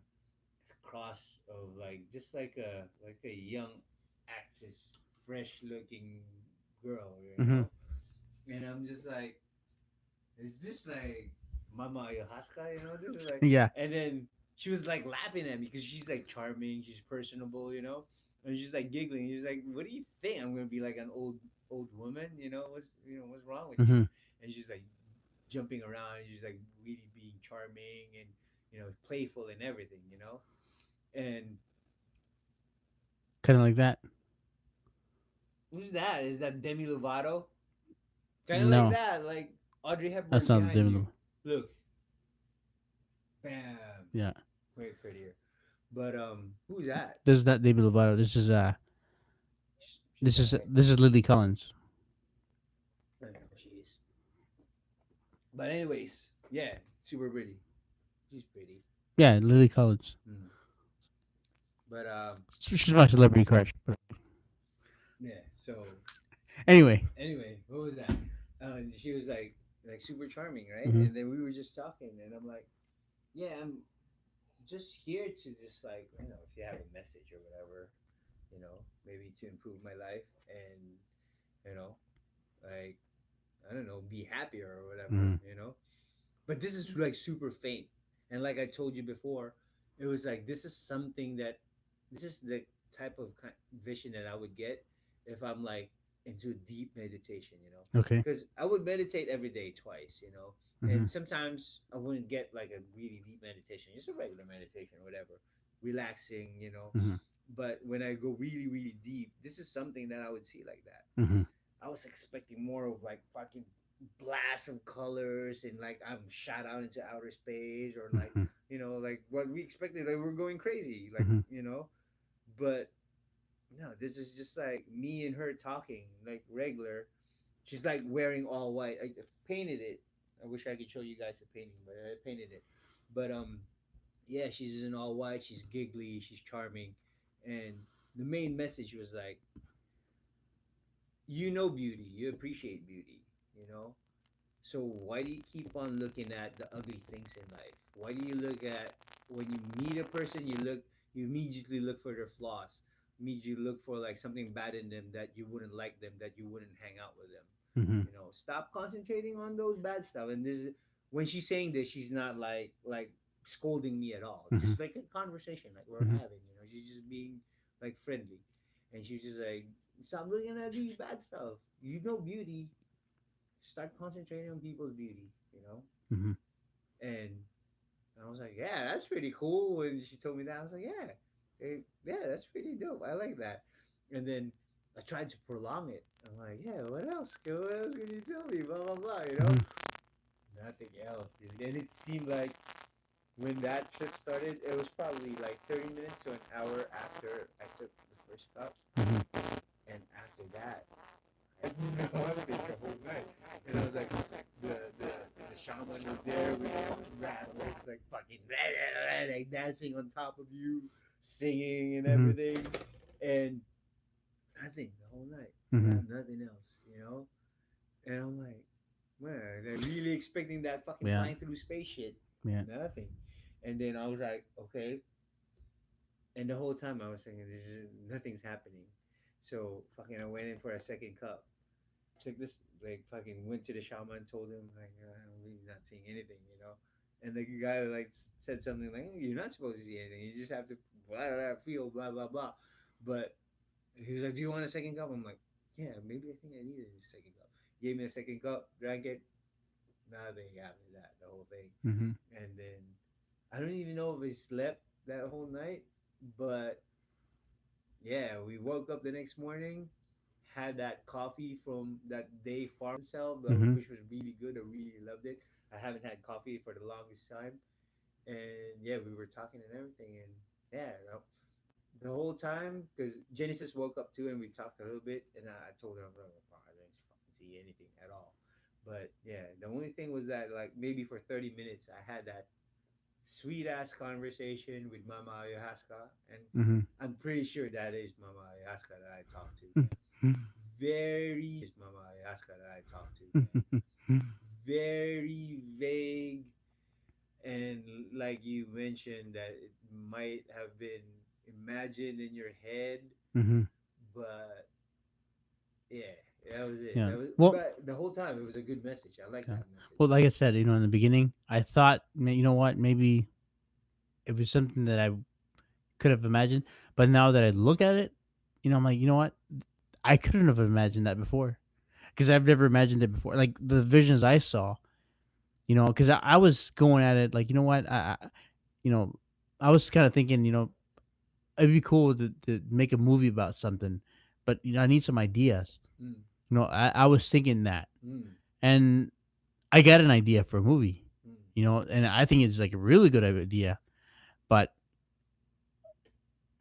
cross of like just like a young actress, fresh looking girl, you Mhm. know. And I'm just like, is this like Mama Ayuhasca? You know, this is like, Yeah. and then she was like laughing at me because she's like charming, she's personable, you know, and she's like giggling. She's like, "What do you think? I'm gonna be like an old woman? You know, what's wrong with you?" Mhm. And she's like jumping around. And she's like really being charming and playful and everything, you know. And Kind of like that. who's that? Is that Demi Lovato? Kind of like No, that, like Audrey Hepburn that's not the behind Demi you. Lovato. Look, bam, Yeah. way prettier. But who's that? This is not Demi Lovato. She's all right. This is Lily Collins. I don't know who she is. But anyways, yeah, super pretty. She's pretty. Yeah, Lily Collins. Mm. But She's my celebrity crush. But yeah. So anyway. anyway, what was that? She was like super charming, right? Mhm. And then we were just talking, and I'm like, yeah, I'm just here to just like if you have a message or whatever, maybe to improve my life and you know, like I don't know, be happier or whatever, Mhm. But this is like super faint. And like I told you before, it was like this is the type of vision that I would get if I'm like into deep meditation, Okay. Because I would meditate every day twice, Mhm. and sometimes I wouldn't get like a really deep meditation, just a regular meditation or whatever, relaxing. Mhm. But when I go really, really deep, this is something that I would see like that. Mhm. I was expecting more of like fucking blast of colors and like I'm shot out into outer space or like Mhm. like what we expected, like we're going crazy, like Mhm. but no, this is just like me and her talking like regular. She's like wearing all white. I painted it. I wish I could show you guys the painting, but I painted it. But yeah, she's in all white. She's giggly. She's charming, and the main message was like, beauty. You appreciate beauty. You know, So why do you keep on looking at the ugly things in life? Why do you look at when you meet a person, you immediately look for their flaws, immediately look for like something bad in them that you wouldn't like them, that you wouldn't hang out with them. Mhm. Stop concentrating on those bad stuff. And this, when she's saying this, she's not like scolding me at all. Mhm. Just like a conversation like we're Mhm. having. She's just being like friendly, and she's just like, stop looking at these bad stuff. Beauty, start concentrating on people's beauty. Mhm. And I was like, yeah, that's pretty cool. When she told me that, I was like, yeah, yeah, that's pretty dope. I like that. And then I tried to prolong it. I'm like, yeah, what else? What else can you tell me? Blah blah blah. Mhm. Nothing else, dude. And it seemed like when that trip started, it was probably like 30 minutes to an hour after I took the first cup, Mhm. and after that, I nothing the whole night. And I was like, the shaman was there. We was like fucking like dancing on top of you, singing and Mhm. everything, and nothing the whole night. Mhm. Nothing else. And I'm like, man, they're really expecting that fucking Yeah. flying through space shit. Yeah. Nothing. And then I was like, okay. And the whole time I was thinking, this is nothing's happening. So fucking, I went in for a second cup, took this like fucking went to the shaman, told him like I'm really not seeing anything. And the guy like said something like, you're not supposed to see anything, you just have to blah, blah, feel blah blah blah. But he was like, do you want a second cup? I'm like, yeah, maybe I think I needed a second cup. Gave me a second cup, drank it, nothing after that, the whole thing. Mhm. And then I don't even know if I slept that whole night, but yeah, we woke up the next morning, had that coffee from that they farm themselves, Mm-hmm. which was really good. I really loved it. I haven't had coffee for the longest time, and yeah, we were talking and everything, and yeah, the whole time because Genesis woke up too, and we talked a little bit, and I told her, "Oh, I didn't fucking see anything at all." But yeah, the only thing was that like maybe for 30 minutes, I had that sweet ass conversation with Mama Ayuhasca, and Mm-hmm. I'm pretty sure that is Mama Ayuhasca that I talked to. Mm-hmm. Very is Mama Ayuhasca that I talked to. Very vague, and like you mentioned that it might have been imagined in your head, Mm-hmm. but yeah, that was it. Yeah. That was, Well, but the whole time it was a good message. I like yeah. that message. Well, like I said, in the beginning, I thought, you know what, maybe it was something that I could have imagined. But now that I look at it, I'm like, you know what, I couldn't have imagined that before because I've never imagined it before. Like the visions I saw, because I was going at it like, you know what, you know, I was kind of thinking, it'd be cool to make a movie about something, but I need some ideas. Mm, I was thinking that, mm, and I got an idea for a movie. mm, And I think it's like a really good idea, but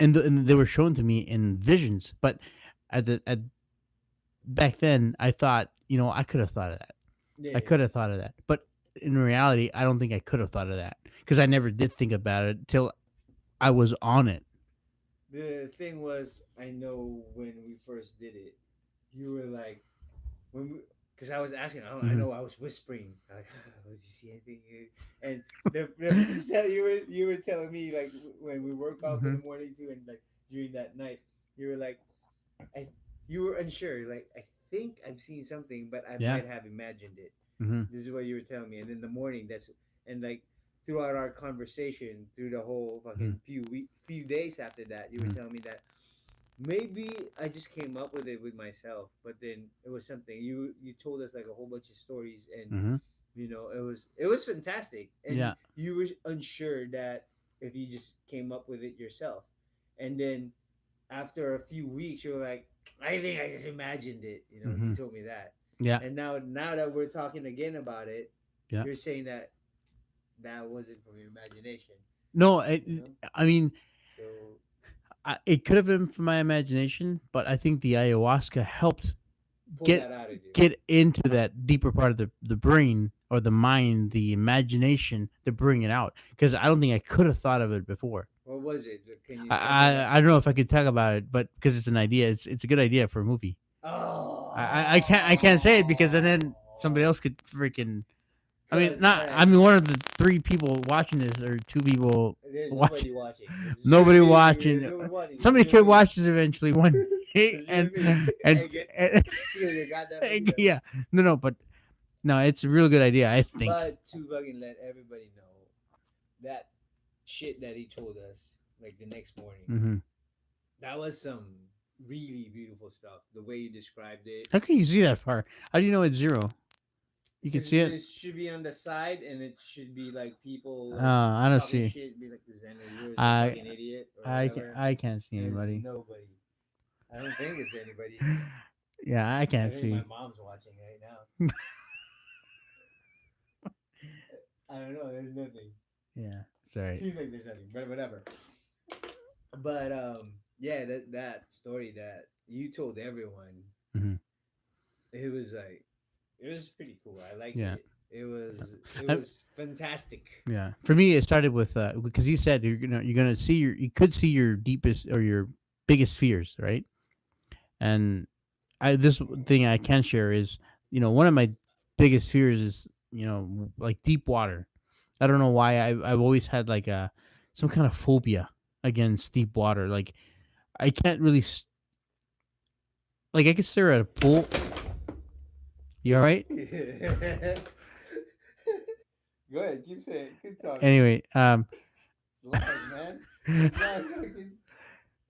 and they were shown to me in visions, but at back then I thought, I could have thought of that. I yeah. could have thought of that, but in reality, I don't think I could have thought of that because I never did think about it till I was on it. The thing was, I know when we first did it, you were like, when we, because I was asking, I Hmm. know I was whispering, like, did you see anything? And the first time you were telling me like when we woke up in Hmm. the morning too, and like during that night, you were like, I, you were unsure, like I think I've seen something, but I Yeah. might have imagined it. Hmm. This is what you were telling me, and in the morning, that's and like throughout our conversation, through the whole Hmm. fucking few days after that, you were telling me that maybe I just came up with it with myself, but then it was something you told us like a whole bunch of stories, and Hmm. it was fantastic, and Yeah. you were unsure that if you just came up with it yourself, and then after a few weeks you were like, I think I just imagined it. You Hmm. told me that, Yeah. and now that we're talking again about it, Yeah. you're saying that that wasn't from your imagination. No, You know, I mean, so it could have been from my imagination, but I think the ayahuasca helped pull get that out of you. get into that deeper part of the brain or the mind, the imagination to bring it out. Because I don't think I could have thought of it before. What was it? Can you I, tell me I that? I don't know if I could talk about it, but because it's an idea, it's a good idea for a movie. I can't say it because then somebody Oh, else could freaking. I mean, cause all not. I right, mean, one of the three people watching this or two people there's watching. nobody watching. This is Nobody just me. There's watching. nobody watching. It's Somebody just could me. watch this eventually one day, It's and just me. and, And get and steal your goddamn idea. yeah, no, but no, it's a real good idea. I think. But to fucking let everybody know that shit that he told us, like the next morning, Hmm. that was some really beautiful stuff. The way you described it, How can you see that far? How do you know it's zero? You can because see it. this should be on the side, and it should be like people like I don't talking see. shit, be like the Zen, you're a I fucking idiot or I can whatever. I can't see And it's anybody. nobody. I don't think it's anybody. Yeah, I I can't think my see. mom's watching right now. I don't know. There's nothing. Yeah, sorry. Seems like there's nothing, but whatever. But yeah, that story that you told everyone, Hmm. it was like it was pretty cool. I liked Yeah. it. It I, was fantastic. Yeah, for me, it started with because you said you're gonna see you could see your deepest or your biggest fears, right? And this thing I can share is one of my biggest fears is like deep water. I don't know why I've always had like a some kind of phobia against deep water. Like I can't really like I could stare at a pool. You all right? Go ahead, keep saying, keep talking. Anyway, It's live, man. It's not fucking.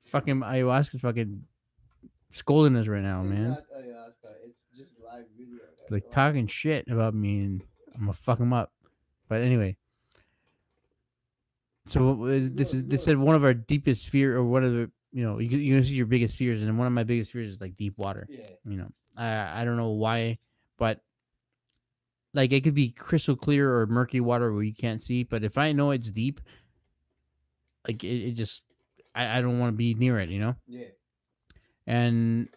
fucking ayahuasca's fucking scolding us right now, It's man. not ayahuasca. It's just live video. That's Like why. talking shit about me, and I'm gonna fuck him up. But anyway, so Keep this going. is Keep this going. said one of our deepest fear or one of the you're gonna see your biggest fears, and then one of my biggest fears is like deep water. Yeah. You know, I don't know why, but like it could be crystal clear or murky water where you can't see, but if I know it's deep, like it just I don't want to be near it. Yeah. And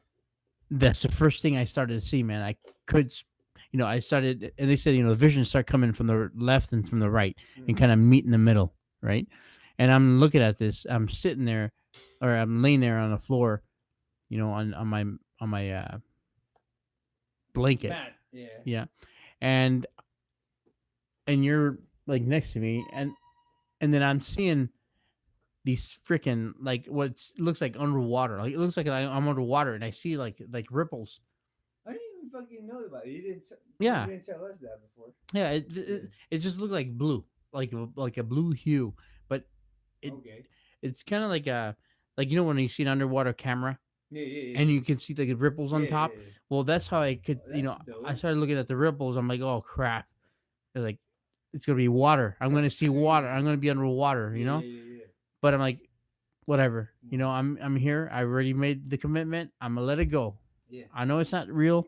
that's the first thing I started to see, man. I could, I started, and they said, the visions start coming from the left and from the right, and Mm. kind of meet in the middle, right? And I'm looking at this. I'm sitting there, or I'm laying there on the floor, on my blanket, Matt. Yeah. yeah, and you're like next to me, and then I'm seeing these freaking like what looks like underwater, like it looks like I'm underwater, and I see like ripples. I didn't even fucking know about it. You Yeah, didn't tell us that before. yeah, it just looked like blue, like a blue hue, but it Okay. it's kind of like a like when you see an underwater camera Yeah, yeah, and yeah. you can see like the ripples on Yeah, top. yeah. Well, that's how I could, Oh, that's I dope. started looking at the ripples. I'm like, oh crap, it's like it's gonna be water. I'm gonna That's see water. crazy. I'm gonna be underwater, Yeah, yeah, yeah, yeah. But I'm like, whatever, Mhm. I'm here. I already made the commitment. I'm gonna let it go. Yeah. I know it's not real.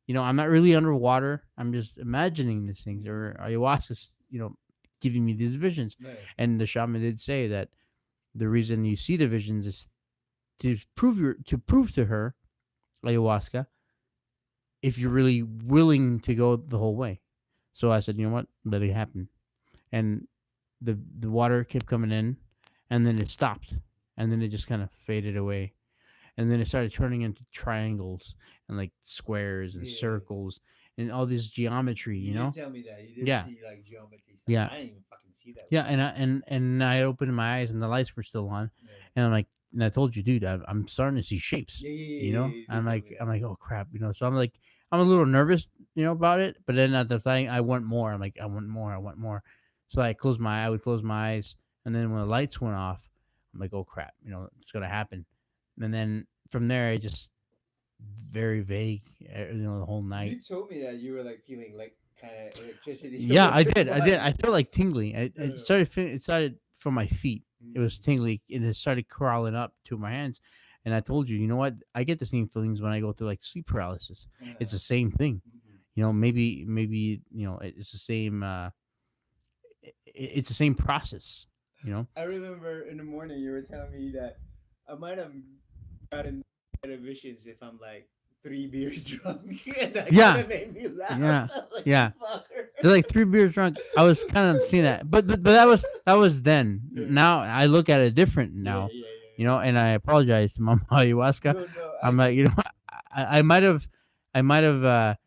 I'm not really underwater. I'm just imagining these things, Mhm. or ayahuasca's, giving me these visions. Right. And the shaman did say that the reason you see the visions is to prove to her, ayahuasca, if you're really willing to go the whole way. So I said, you know what, let it happen. And the water kept coming in, and then it stopped, and then it just kind of faded away, and then it started turning into triangles and like squares and Yeah. circles and all this geometry. You did tell me that. You did Yeah, see like geometry stuff. yeah, I didn't even fucking see that yeah. shit. And I opened my eyes and the lights were still on, Yeah. and I'm like, and I told you, dude, I'm starting to see shapes. Yeah, yeah, yeah, yeah. You I'm did tell me like, that. oh crap, So I'm like, I'm a little nervous, about it, but then at the thing, I want more. I'm like, I want more, I want more. So I would close my eyes, and then when the lights went off, I'm like, oh crap, it's gonna happen. And then from there, I just very vague, the whole night. You told me that you were like feeling like kind of electricity Yeah, over I your did. I did. body. I felt like tingling. It Uh, started. It started from my feet. It was mm, tingly, and it started crawling up to my hands. And I told you, you know what? I get the same feelings when I go through like sleep paralysis. It's the same thing. mhm. Maybe it's the same. It's the same process. You know. I remember in the morning you were telling me that I might have gotten better visions if I'm like 3 beers drunk, and that kind Yeah. of made me laugh. Yeah. I'm like, you Yeah. fucker. They're like 3 beers drunk. I was kind of seeing that, but that was then. Yeah, Now I look at it different yeah, now, yeah, yeah, yeah. and I apologize to Mama Ayahuasca. No, no, I'm like, I might have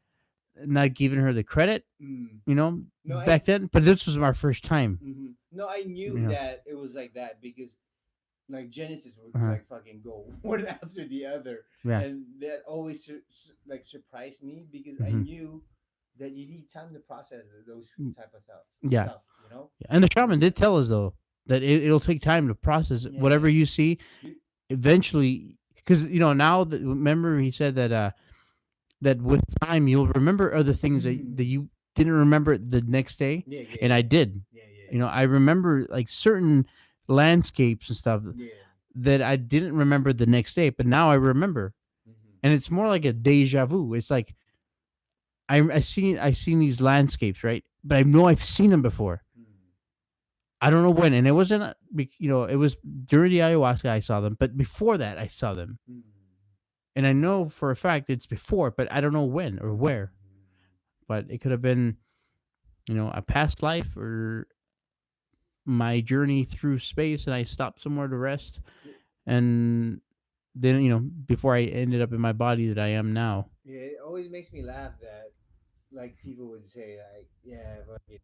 not given her the credit, mm, no, back then. But this was our first time. no, I You knew know, that it was like that because like Genesis would uh like fucking go one after the other, yeah, and that always like surprised me because I hmm knew that you need time to process those type of yeah, stuff, you know. yeah. And the It shaman was did tell us though that it'll take time to process yeah, whatever you see. you, Eventually, because now that, remember he said that with time you'll remember other things that you didn't remember the next day, yeah, yeah, and I did. yeah, yeah, I remember like certain landscapes and stuff yeah. that I didn't remember the next day, but now I remember, Mm-hmm. and it's more like a deja vu. It's like I seen these landscapes, right, but I know I've seen them before. Mm-hmm. I don't know when, and it wasn't it was during the ayahuasca I saw them, but before that I saw them, and I know for a fact it's before, but I don't know when or where. But it could have been a past life or my journey through space, and I stopped somewhere to rest, Yeah, and then before I ended up in my body that I am now. yeah, it always makes me laugh that like people would say like, yeah, fucking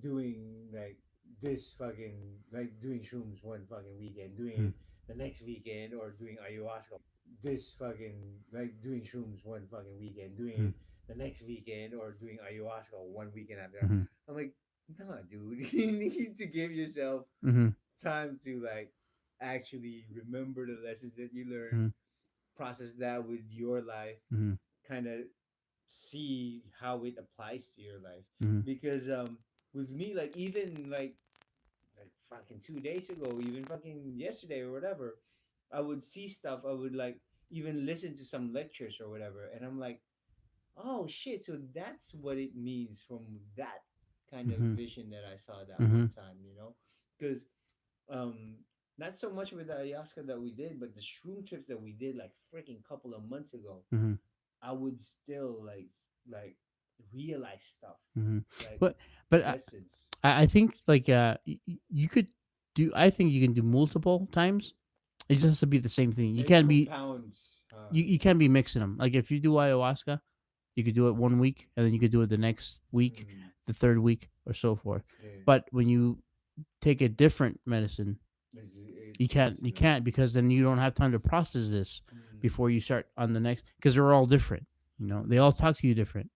doing like this fucking like doing shrooms one fucking weekend, doing Mm, it the next weekend, or doing ayahuasca this fucking like doing shrooms one fucking weekend, doing mm, it the next weekend, or doing ayahuasca one weekend after. mm, I'm like, nah, dude, you need to give yourself mm, time to like actually remember the lessons that you learned, mm, process that with your life, mm, kind of see how it applies to your life. mm, Because with me, like even like like fucking 2 days ago, even fucking yesterday or whatever, I would see stuff. I would like even listen to some lectures or whatever, and I'm like, oh shit! So that's what it means from that kind of Mm-hmm. vision that I saw that Mm-hmm. one time, because um, not so much with the ayahuasca that we did, but the shroom trips that we did like freaking couple of months ago. Mm-hmm. I would still like realize stuff, Mm-hmm. like But but lessons. I think like you could do. I think you can do multiple times. It just has to be the same thing. You It can't be compounds. you can't be mixing them. Like if you do ayahuasca, you could do it one week and then you could do it the next week, Mm, the third week, or so forth. yeah, But when you take a different medicine, it's you can't because then you don't have time to process this mm, before you start on the next because they're all different. You know, they all talk to you different.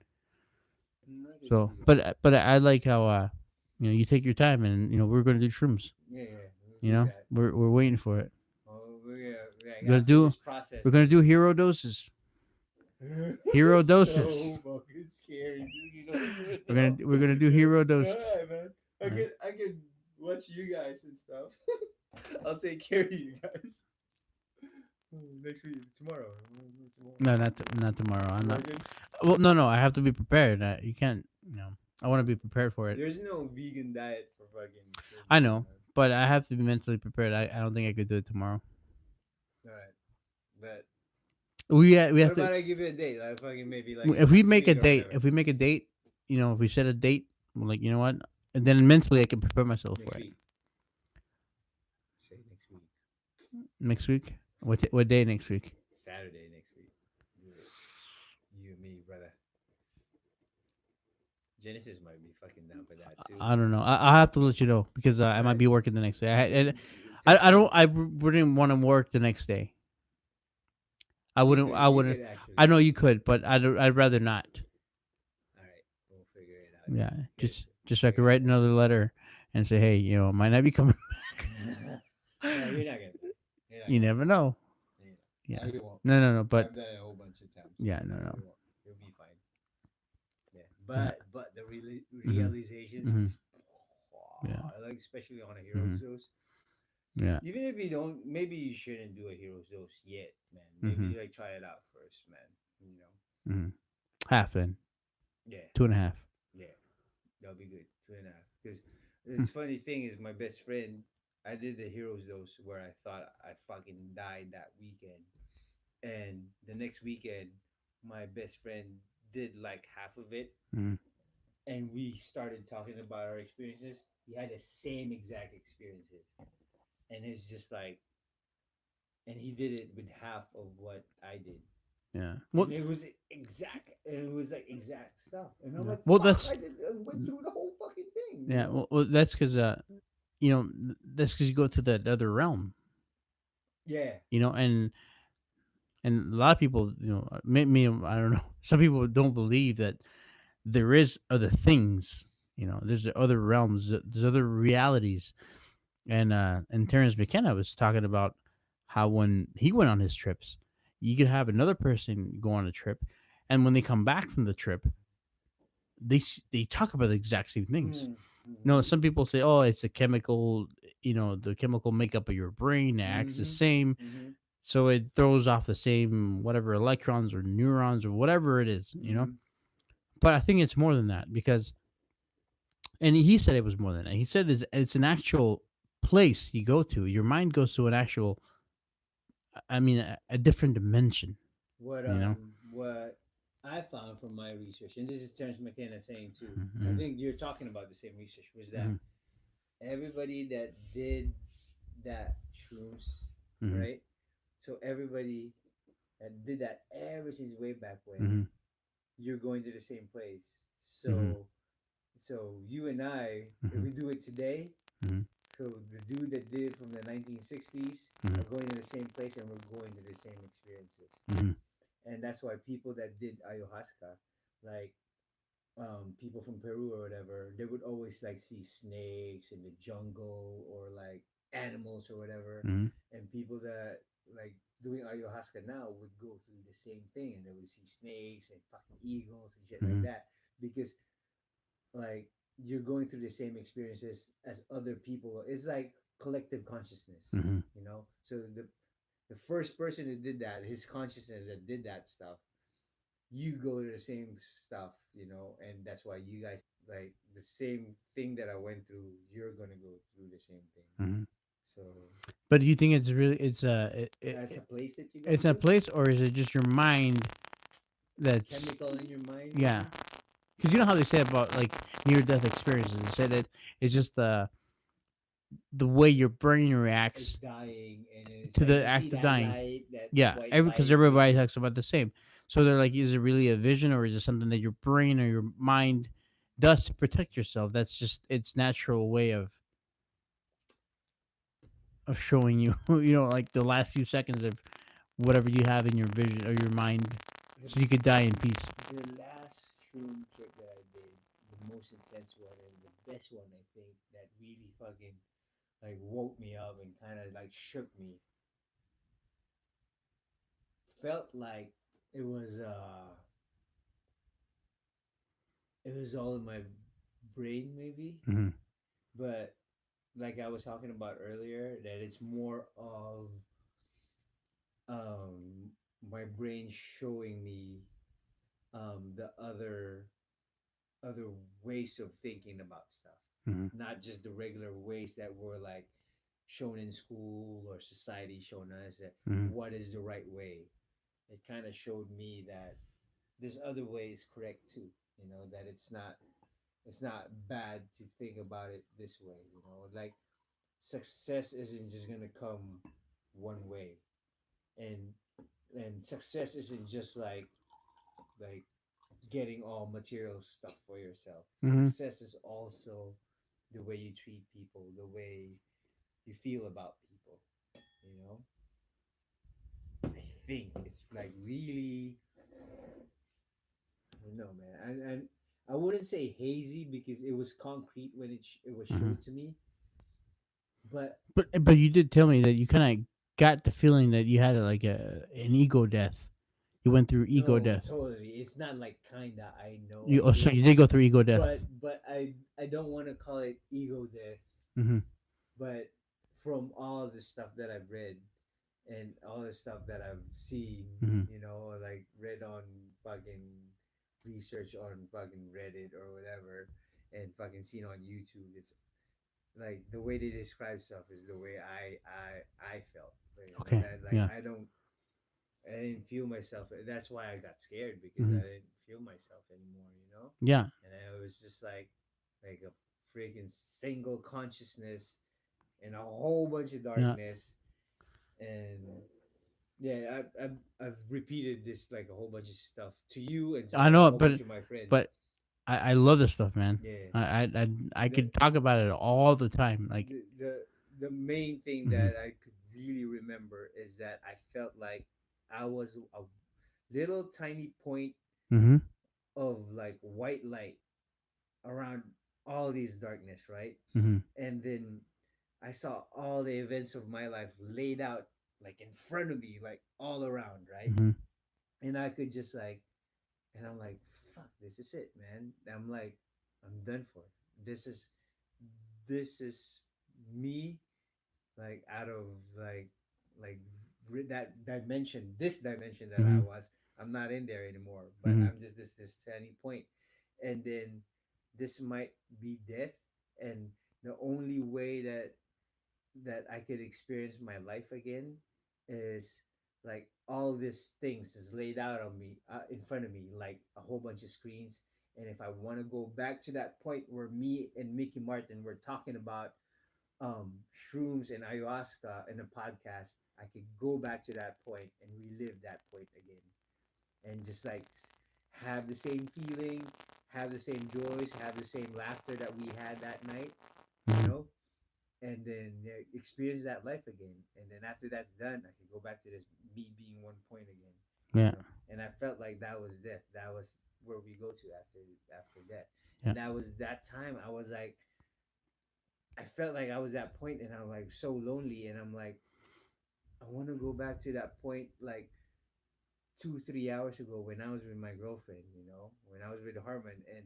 I can So, see that. but I like how you take your time and we're gonna do shrooms. Yeah, yeah, we'll You do know, that. we're waiting for it. Oh, yeah, We're like gonna after do this process, we're gonna do hero doses. Hero so doses. fucking scary, dude. You don't even We're gonna do hero know. doses. Alright, man. Alright. I could watch you guys and stuff. I'll take care of you guys. Next week, tomorrow. Tomorrow. No, not tomorrow. I'm You not. working? Well, no. I have to be prepared. You can't. I want to be prepared for it. There's no vegan diet for fucking I Christmas, know, man. but I have to be mentally prepared. I don't think I could do it tomorrow. Alright, but We what have to. about I give you a date? Like fucking maybe like If we next make a week or date, whatever. if we make a date, if we set a date, we're like what, and then mentally I can prepare myself Next for it. week. Say next week. Next week. What day next week? Saturday next week. Do it. You and me, brother. Genesis might be fucking down for that too. I don't know. I'll have to let you know because I might Alright. be working the next day. Text I me. don't. I wouldn't want to work the next day. I You wouldn't. could I you wouldn't. could I actually. know you could, but I'd rather not. Alright. We'll figure it out Yeah, then. Because just so I I could write another letter and say, hey, I might not be coming. got No, you're not gonna die. You're not You gonna never die. know. You know. Yeah. No, you won't. No. But I've done it a whole bunch of times. yeah, no, No, no. you won't. You'll be fine. Yeah. Yeah. But the Mm-hmm. realizations, Mm-hmm. Yeah. like especially on a Mm-hmm. hero's dose. Yeah. Even if you don't, maybe you shouldn't do a hero's dose yet, man. Mm-hmm. Maybe like try it out first, man. You know. Mm-hmm. Half then. Yeah. 2.5. Yeah. That'll be good. 2.5. Because it's funny thing is my best friend. I did the hero's dose where I thought I fucking died that weekend, and the next weekend, my best friend did like half of it, Mm-hmm. and we started talking about our experiences. He had the same exact experiences, and it's just like, and he did it with half of what I did, Yeah. and it was exact, and it was like exact stuff, and I'm Yeah. like, Well, fuck, that's I went through the whole fucking thing, you yeah. know? That's because that's because you go to that other realm. Yeah. And a lot of people, me, I don't know. Some people don't believe that there is other things. There's other realms. There's other realities. And Terrence McKenna was talking about how when he went on his trips, you could have another person go on a trip, and when they come back from the trip, they talk about the exact same things. Mm, No, mm-hmm. some people say, "Oh, it's a chemical, the chemical makeup of your brain acts the Mm-hmm. same, Mm-hmm. so it throws off the same whatever electrons or neurons or whatever it is." Mm-hmm. But I think it's more than that because, and he said it was more than that. He said it's an actual place you go to. Your mind goes to an actual, I mean, a different dimension. You know. What I found from my research, and this is Terence McKenna saying too, I Mm-hmm. think you're talking about the same research, was that Mm-hmm. everybody that did that shrooms, Mm-hmm. right? So everybody that did that ever since way back when, Mm-hmm. you're going to the same place. Mm-hmm. So you and I, if Mm-hmm. we do it today, Mm-hmm. so the dude that did it from the 1960s Mm-hmm. are going to the same place and we're going to the same experiences. Mm-hmm. And that's why people that did ayahuasca, like people from Peru or whatever, they would always like see snakes in the jungle or like animals or whatever. Mm-hmm. And people that like doing ayahuasca now would go through the same thing and they would see snakes and fucking eagles and shit like Mm-hmm. that because like you're going through the same experiences as other people. It's like collective consciousness, Mm-hmm. you know. So the first person who did that, his consciousness that did that stuff, you go to the same stuff, you know, and that's why you guys like the same thing that I went through. You're gonna go through the same thing. Mm-hmm. So But do you think it's really that's a place that you go it's a to, place, or is it just your mind that's chemical in your mind, yeah? maybe. Because you know how they say about like near death experiences. They say that it's just the way your brain It's reacts dying, and it's to like the you see act of that dying. light, that Yeah, white every because light, everybody and talks about the same. So they're like, is it really a vision, or is it something that your brain or your mind does to protect yourself? That's just its natural way of showing you, like the last few seconds of whatever you have in your vision or your mind, the, so you could die in peace. the last shroom trip that I did, the most intense one and the best one, I think, that really fucking like woke me up and kind of like shook me. Felt like it was uh it was all in my brain maybe, Mm-hmm. but like I was talking about earlier, that it's more of um my brain showing me the other ways of thinking about stuff, Mm-hmm. not just the regular ways that were like shown in school or society showing us that Mm-hmm. what is the right way. It kind of showed me that this other way is correct too, you know, that it's not bad to think about it this way, you know, like success isn't just gonna come one way, and success isn't just like getting all material stuff for yourself. Mm-hmm. Success is also the way you treat people, the way you feel about people, you know. I think it's like really, I don't know, man. And I wouldn't say hazy because it was concrete when it was Mm-hmm. showed to me, but But you did tell me that you kind of got the feeling that you had like an ego death. You went through ego no, death. totally. It's not like kinda I know You I oh, so did, you did go through ego death. but I don't want to call it ego death, Mm-hmm. but from all the stuff that I've read and all the stuff that I've seen, Mm-hmm. you know, like read on fucking research on fucking Reddit or whatever, and fucking seen on YouTube, it's like the way they describe stuff is the way I felt. You know, Okay. that like Yeah. I didn't feel myself. That's why I got scared because Mm-hmm. I didn't feel myself anymore, you know? Yeah. And I was just like a freaking single consciousness in a whole bunch of Yeah. darkness. And yeah, I've repeated this like a whole bunch of stuff to you and to I like a know, whole bunch of my friends. but I love this stuff, man. Yeah. I The could talk about it all the time. Like, the main thing mm-hmm. that I could really remember is that I felt like I was a little tiny point Mm-hmm. of like white light around all these darkness, right? Mm-hmm. And then I saw all the events of my life laid out like in front of me, like all around, right? Mm-hmm. And I could just like, and I'm like, fuck, this is it, man. I'm like, I'm done for. This is, this is me, like out of like that dimension, this dimension that I Mm-hmm. was. I'm not in there anymore, but Mm-hmm. I'm just this tiny point, and then this might be death, and the only way that I could experience my life again is like all these things is laid out on me in front of me, like a whole bunch of screens. And if I want to go back to that point where me and Mickey Martin were talking about shrooms and ayahuasca in a podcast, I could go back to that point and relive that point again, and just like have the same feeling, have the same joys, have the same laughter that we had that night, you Mm-hmm. know, and then experience that life again. And then after that's done, I can go back to this me being one point again, you Yeah. know. And I felt like that was death. That was where we go to after death. Yeah. And that was that time. I was like, I felt like I was that point, and I'm like so lonely, and I'm like, I want to go back to that point, like 2 3 hours ago when I was with my girlfriend, you know, when I was with Harmon, and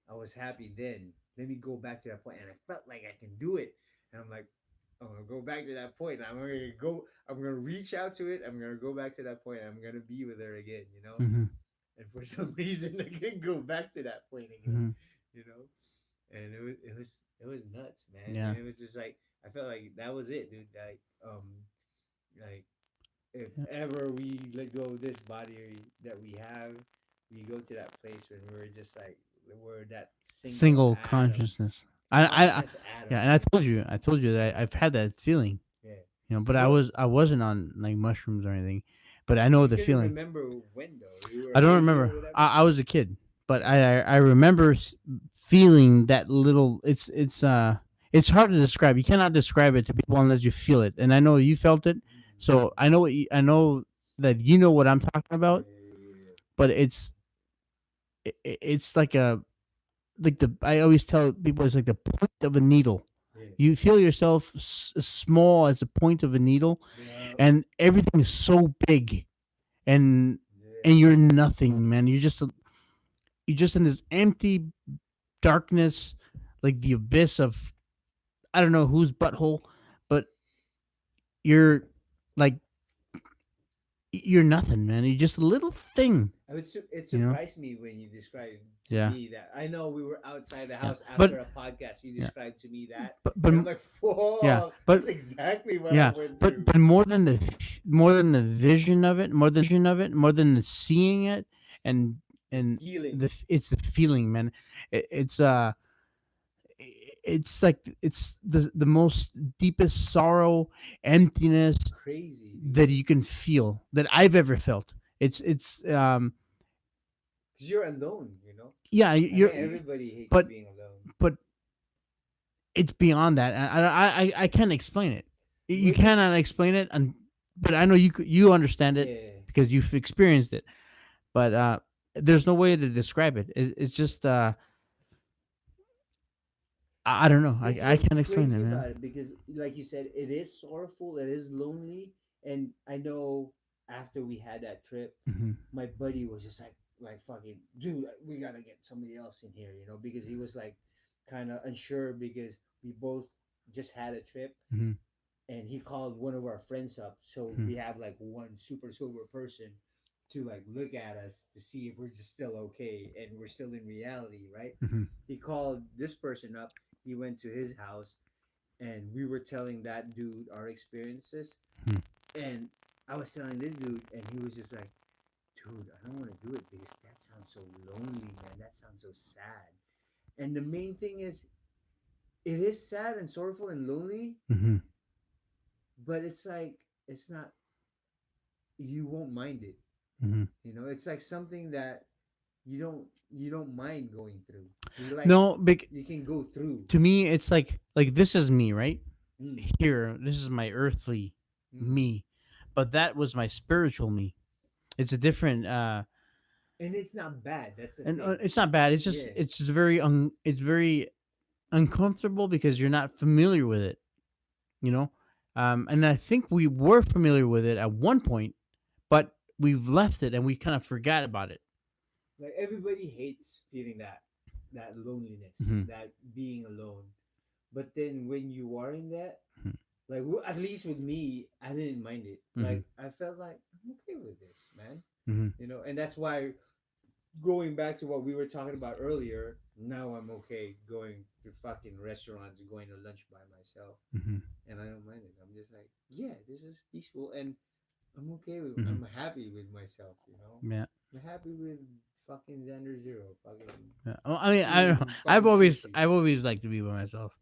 I was happy then. Let me go back to that point, and I felt like I can do it. And I'm like, I'm gonna go back to that point. I'm gonna go. I'm gonna reach out to it. I'm gonna go back to that point. I'm gonna be with her again. You know. Mm-hmm. And for some reason, I couldn't go back to that point again. Mm-hmm. You know. And it was nuts, man. Yeah. And it was just like I felt like that was it, dude. Like if ever we let go of this body that we have, we go to that place when we're just like we're that single Single atom, consciousness. I consciousness yeah, atom. and I told you that I've had that feeling, Yeah. but Well, I wasn't on like mushrooms or anything, but I know you the couldn't feeling. remember when though. You were I a don't baby remember. or whatever. I was a kid, but Yeah. I remember feeling that little. It's hard to describe. You cannot describe it to people unless you feel it. And I know you felt it, so I know I know that you know what I'm talking Yeah. about. Yeah. But it's like a like the I always tell people it's like the point of a needle. Yeah. You feel yourself small as a point of a needle, Yeah. and everything is so big, and Yeah. and you're nothing, man. You're just in this empty darkness, like the abyss of I don't know whose butthole, but you're like you're nothing, man. You're just a little thing, It you know. surprised me when you described to Yeah, me that I know we were outside the yeah, house but after a podcast. You yeah, described to me that, but and I'm like, yeah, "Fuck, but that's exactly what I yeah, went but through." but more than the vision of it, more than the seeing it, and The and feeling, it's the feeling, man. It's it's like it's the most deepest sorrow, emptiness crazy, that dude. you can feel that I've ever felt. It's Because you're alone, you know. yeah, I you're think everybody hates but being alone. but it's beyond that. I can't explain it. You With this, cannot explain it, and but I know you understand it yeah, because you've experienced it. But there's no way to describe it. It's just I don't know. it's I what's can't explain it, crazy man. about it because, like you said, it is sorrowful, it is lonely, and I know after we had that trip, Hmm. my buddy was just like fucking dude, we gotta get somebody else in here, you know, because he was like kind of unsure because we both just had a trip, Hmm. and he called one of our friends up, so Hmm. we have like one super sober person to like look at us to see if we're just still okay and we're still in reality, right? Hmm. He called this person up, he went to his house, and we were telling that dude our experiences, and I was telling this dude, and he was just like, dude, I don't want to do it because that sounds so lonely, man. That sounds so sad. And the main thing is, it is sad and sorrowful and lonely, Hmm. but it's like, it's not, you won't mind it. Hmm. You know, it's like something that you don't mind going through. You like, No, big you can go through. to me. It's like this is me, right Mm, here. This is my earthly mm. me, but that was my spiritual me. It's a different. And it's not bad. That's the And thing. it's not bad. Yeah. It's just it's very uncomfortable because you're not familiar with it, you know. And I think we were familiar with it at one point, but we've left it and we kind of forgot about it. Like everybody hates feeling that loneliness, Hmm. that being alone. But then when you are in that, Hmm. like at least with me, I didn't mind it. Hmm. Like I felt like I'm okay with this, man. Hmm. You know, and that's why going back to what we were talking about earlier, now I'm okay going to fucking restaurants, going to lunch by myself, Hmm. and I don't mind it. I'm just like, yeah, this is peaceful, and I'm okay with. Hmm. I'm happy with myself. You know, Yeah. I'm happy with fucking Xander Zero, fucking Yeah. Well, I mean, eating fucking sushi. I've always liked to be by myself.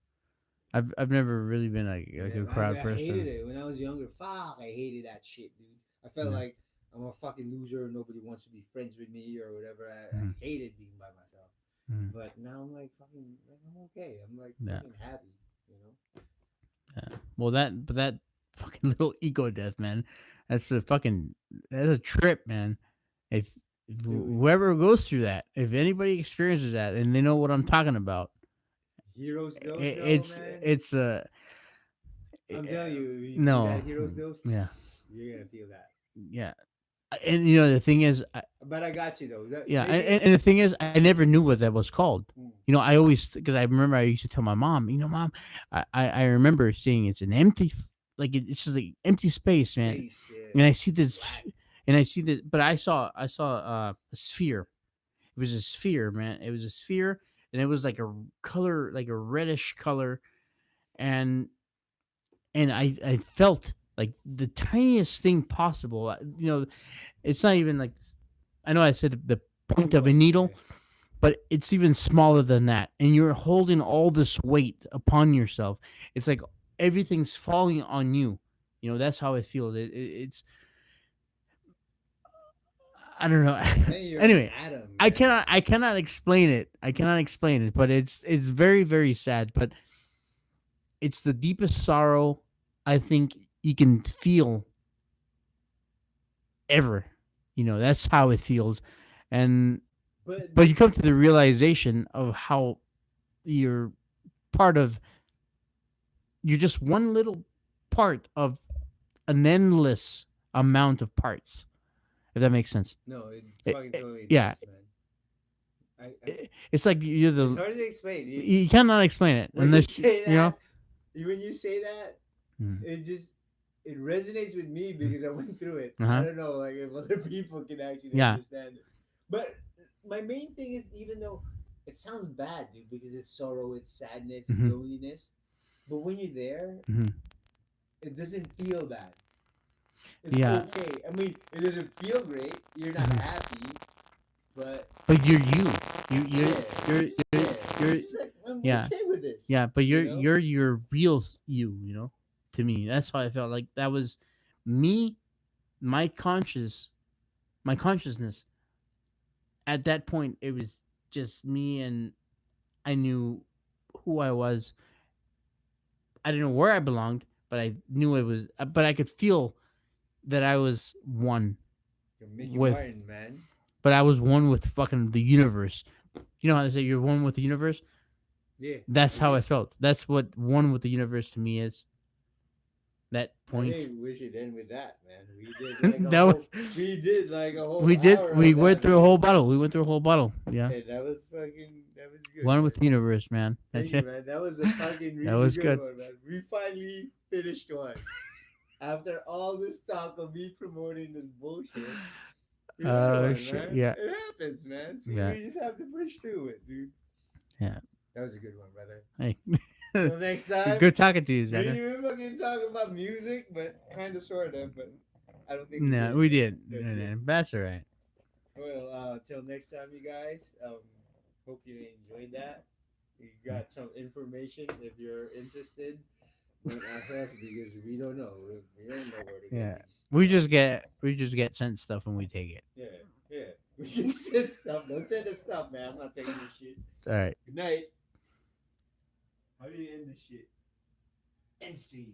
I've never really been like Yeah, a I, crowd I hated person. it when I was younger. Fuck, I hated that shit, dude. I felt Yeah. like I'm a fucking loser. Nobody wants to be friends with me or whatever. I Hmm. hated being by myself. Hmm. But now I'm like fucking, like I'm okay. I'm like Yeah. fucking happy, you know. Yeah. Well, that fucking little ego death, man. That's a trip, man. If, if Dude, whoever goes through that, if anybody experiences that, and they know what I'm talking about, heroes dose though, it's man. it's I'm telling you, if you do that no, heroes dose, yeah, you're gonna feel that. yeah. And the thing is, But I got you though. That yeah, maybe. and the thing is, I never knew what that was called. Hmm. I always, because I remember I used to tell my mom, Mom, I remember seeing it's an empty, it's just like empty space, man. Space, yeah. And I see this, Black. but I saw a sphere. It was a sphere, man. It was a sphere, and it was like a color, like a reddish color, and I felt like the tiniest thing possible. It's not even like, I know I said the point of a needle, but it's even smaller than that, and you're holding all this weight upon yourself. It's like everything's falling on you. That's how it feels. It's, I don't know. Man, you're an Anyway, atom, I man. cannot I cannot explain it. I cannot explain it, but it's very, very sad. But it's the deepest sorrow I think you can feel ever. That's how it feels, and But but you come to the realization of how you're part of. You're just one little part of an endless amount of parts. If that makes sense. no, it fucking It, totally yeah, does, man. it's like you're It's the. hard to explain. You cannot explain it When you unless say you know. that, when you say that, Mm. it just it resonates with me because I went through it. I Uh-huh. don't know, like if other people can actually Yeah. understand it. But my main thing is, even though it sounds bad, dude, because it's sorrow, it's sadness, it's Hmm. loneliness. But when you're there, Hmm. it doesn't feel bad. It's Yeah. okay. I mean, it doesn't feel great. You're not Mhm. happy, but But you're you. You yeah, you're it's, you're yeah. you're It's just like I'm yeah. okay with this. Yeah, but You you're know? you're your real you, to me. That's how I felt. Like that was me, my consciousness. At that point it was just me, and I knew who I was. I didn't know where I belonged, but I knew it was, but I could feel that I was one You're Mickey with, Martin, man. but I was one with fucking the universe. You know how they say you're one with the universe? Yeah, That's it how I is. felt. That's what one with the universe to me is. That I point. think we should end with that, man. that was We did like a we whole did. hour We on went that, through a man. whole bottle. We went through a whole bottle. Yeah, Hey, that was good, one with man. the universe, man. Thank That's you, it. man. That was a fucking That really was good good. one, man. We finally finished one. After all this talk of me promoting this bullshit, we had one, Shit. man. Yeah, It happens, man. See, yeah, we just have to push through it, dude. yeah. That was a good one, brother. Hey, Till next time, good talking to you, me and Zachary. you were fucking talking about music, but kind of, sort of, but I don't think we No, did, we man. did. That's No, good. no, that's all right. Well, till next time, you guys. Hope you enjoyed that. You got some information if you're interested. Don't ask us because we don't know. We don't know where to get Yeah, these. we just get sent stuff and we take it. Yeah, yeah. We can send stuff. Don't send us stuff, man. I'm not taking this shit. All right. Good night. How do you end this shit? End stream.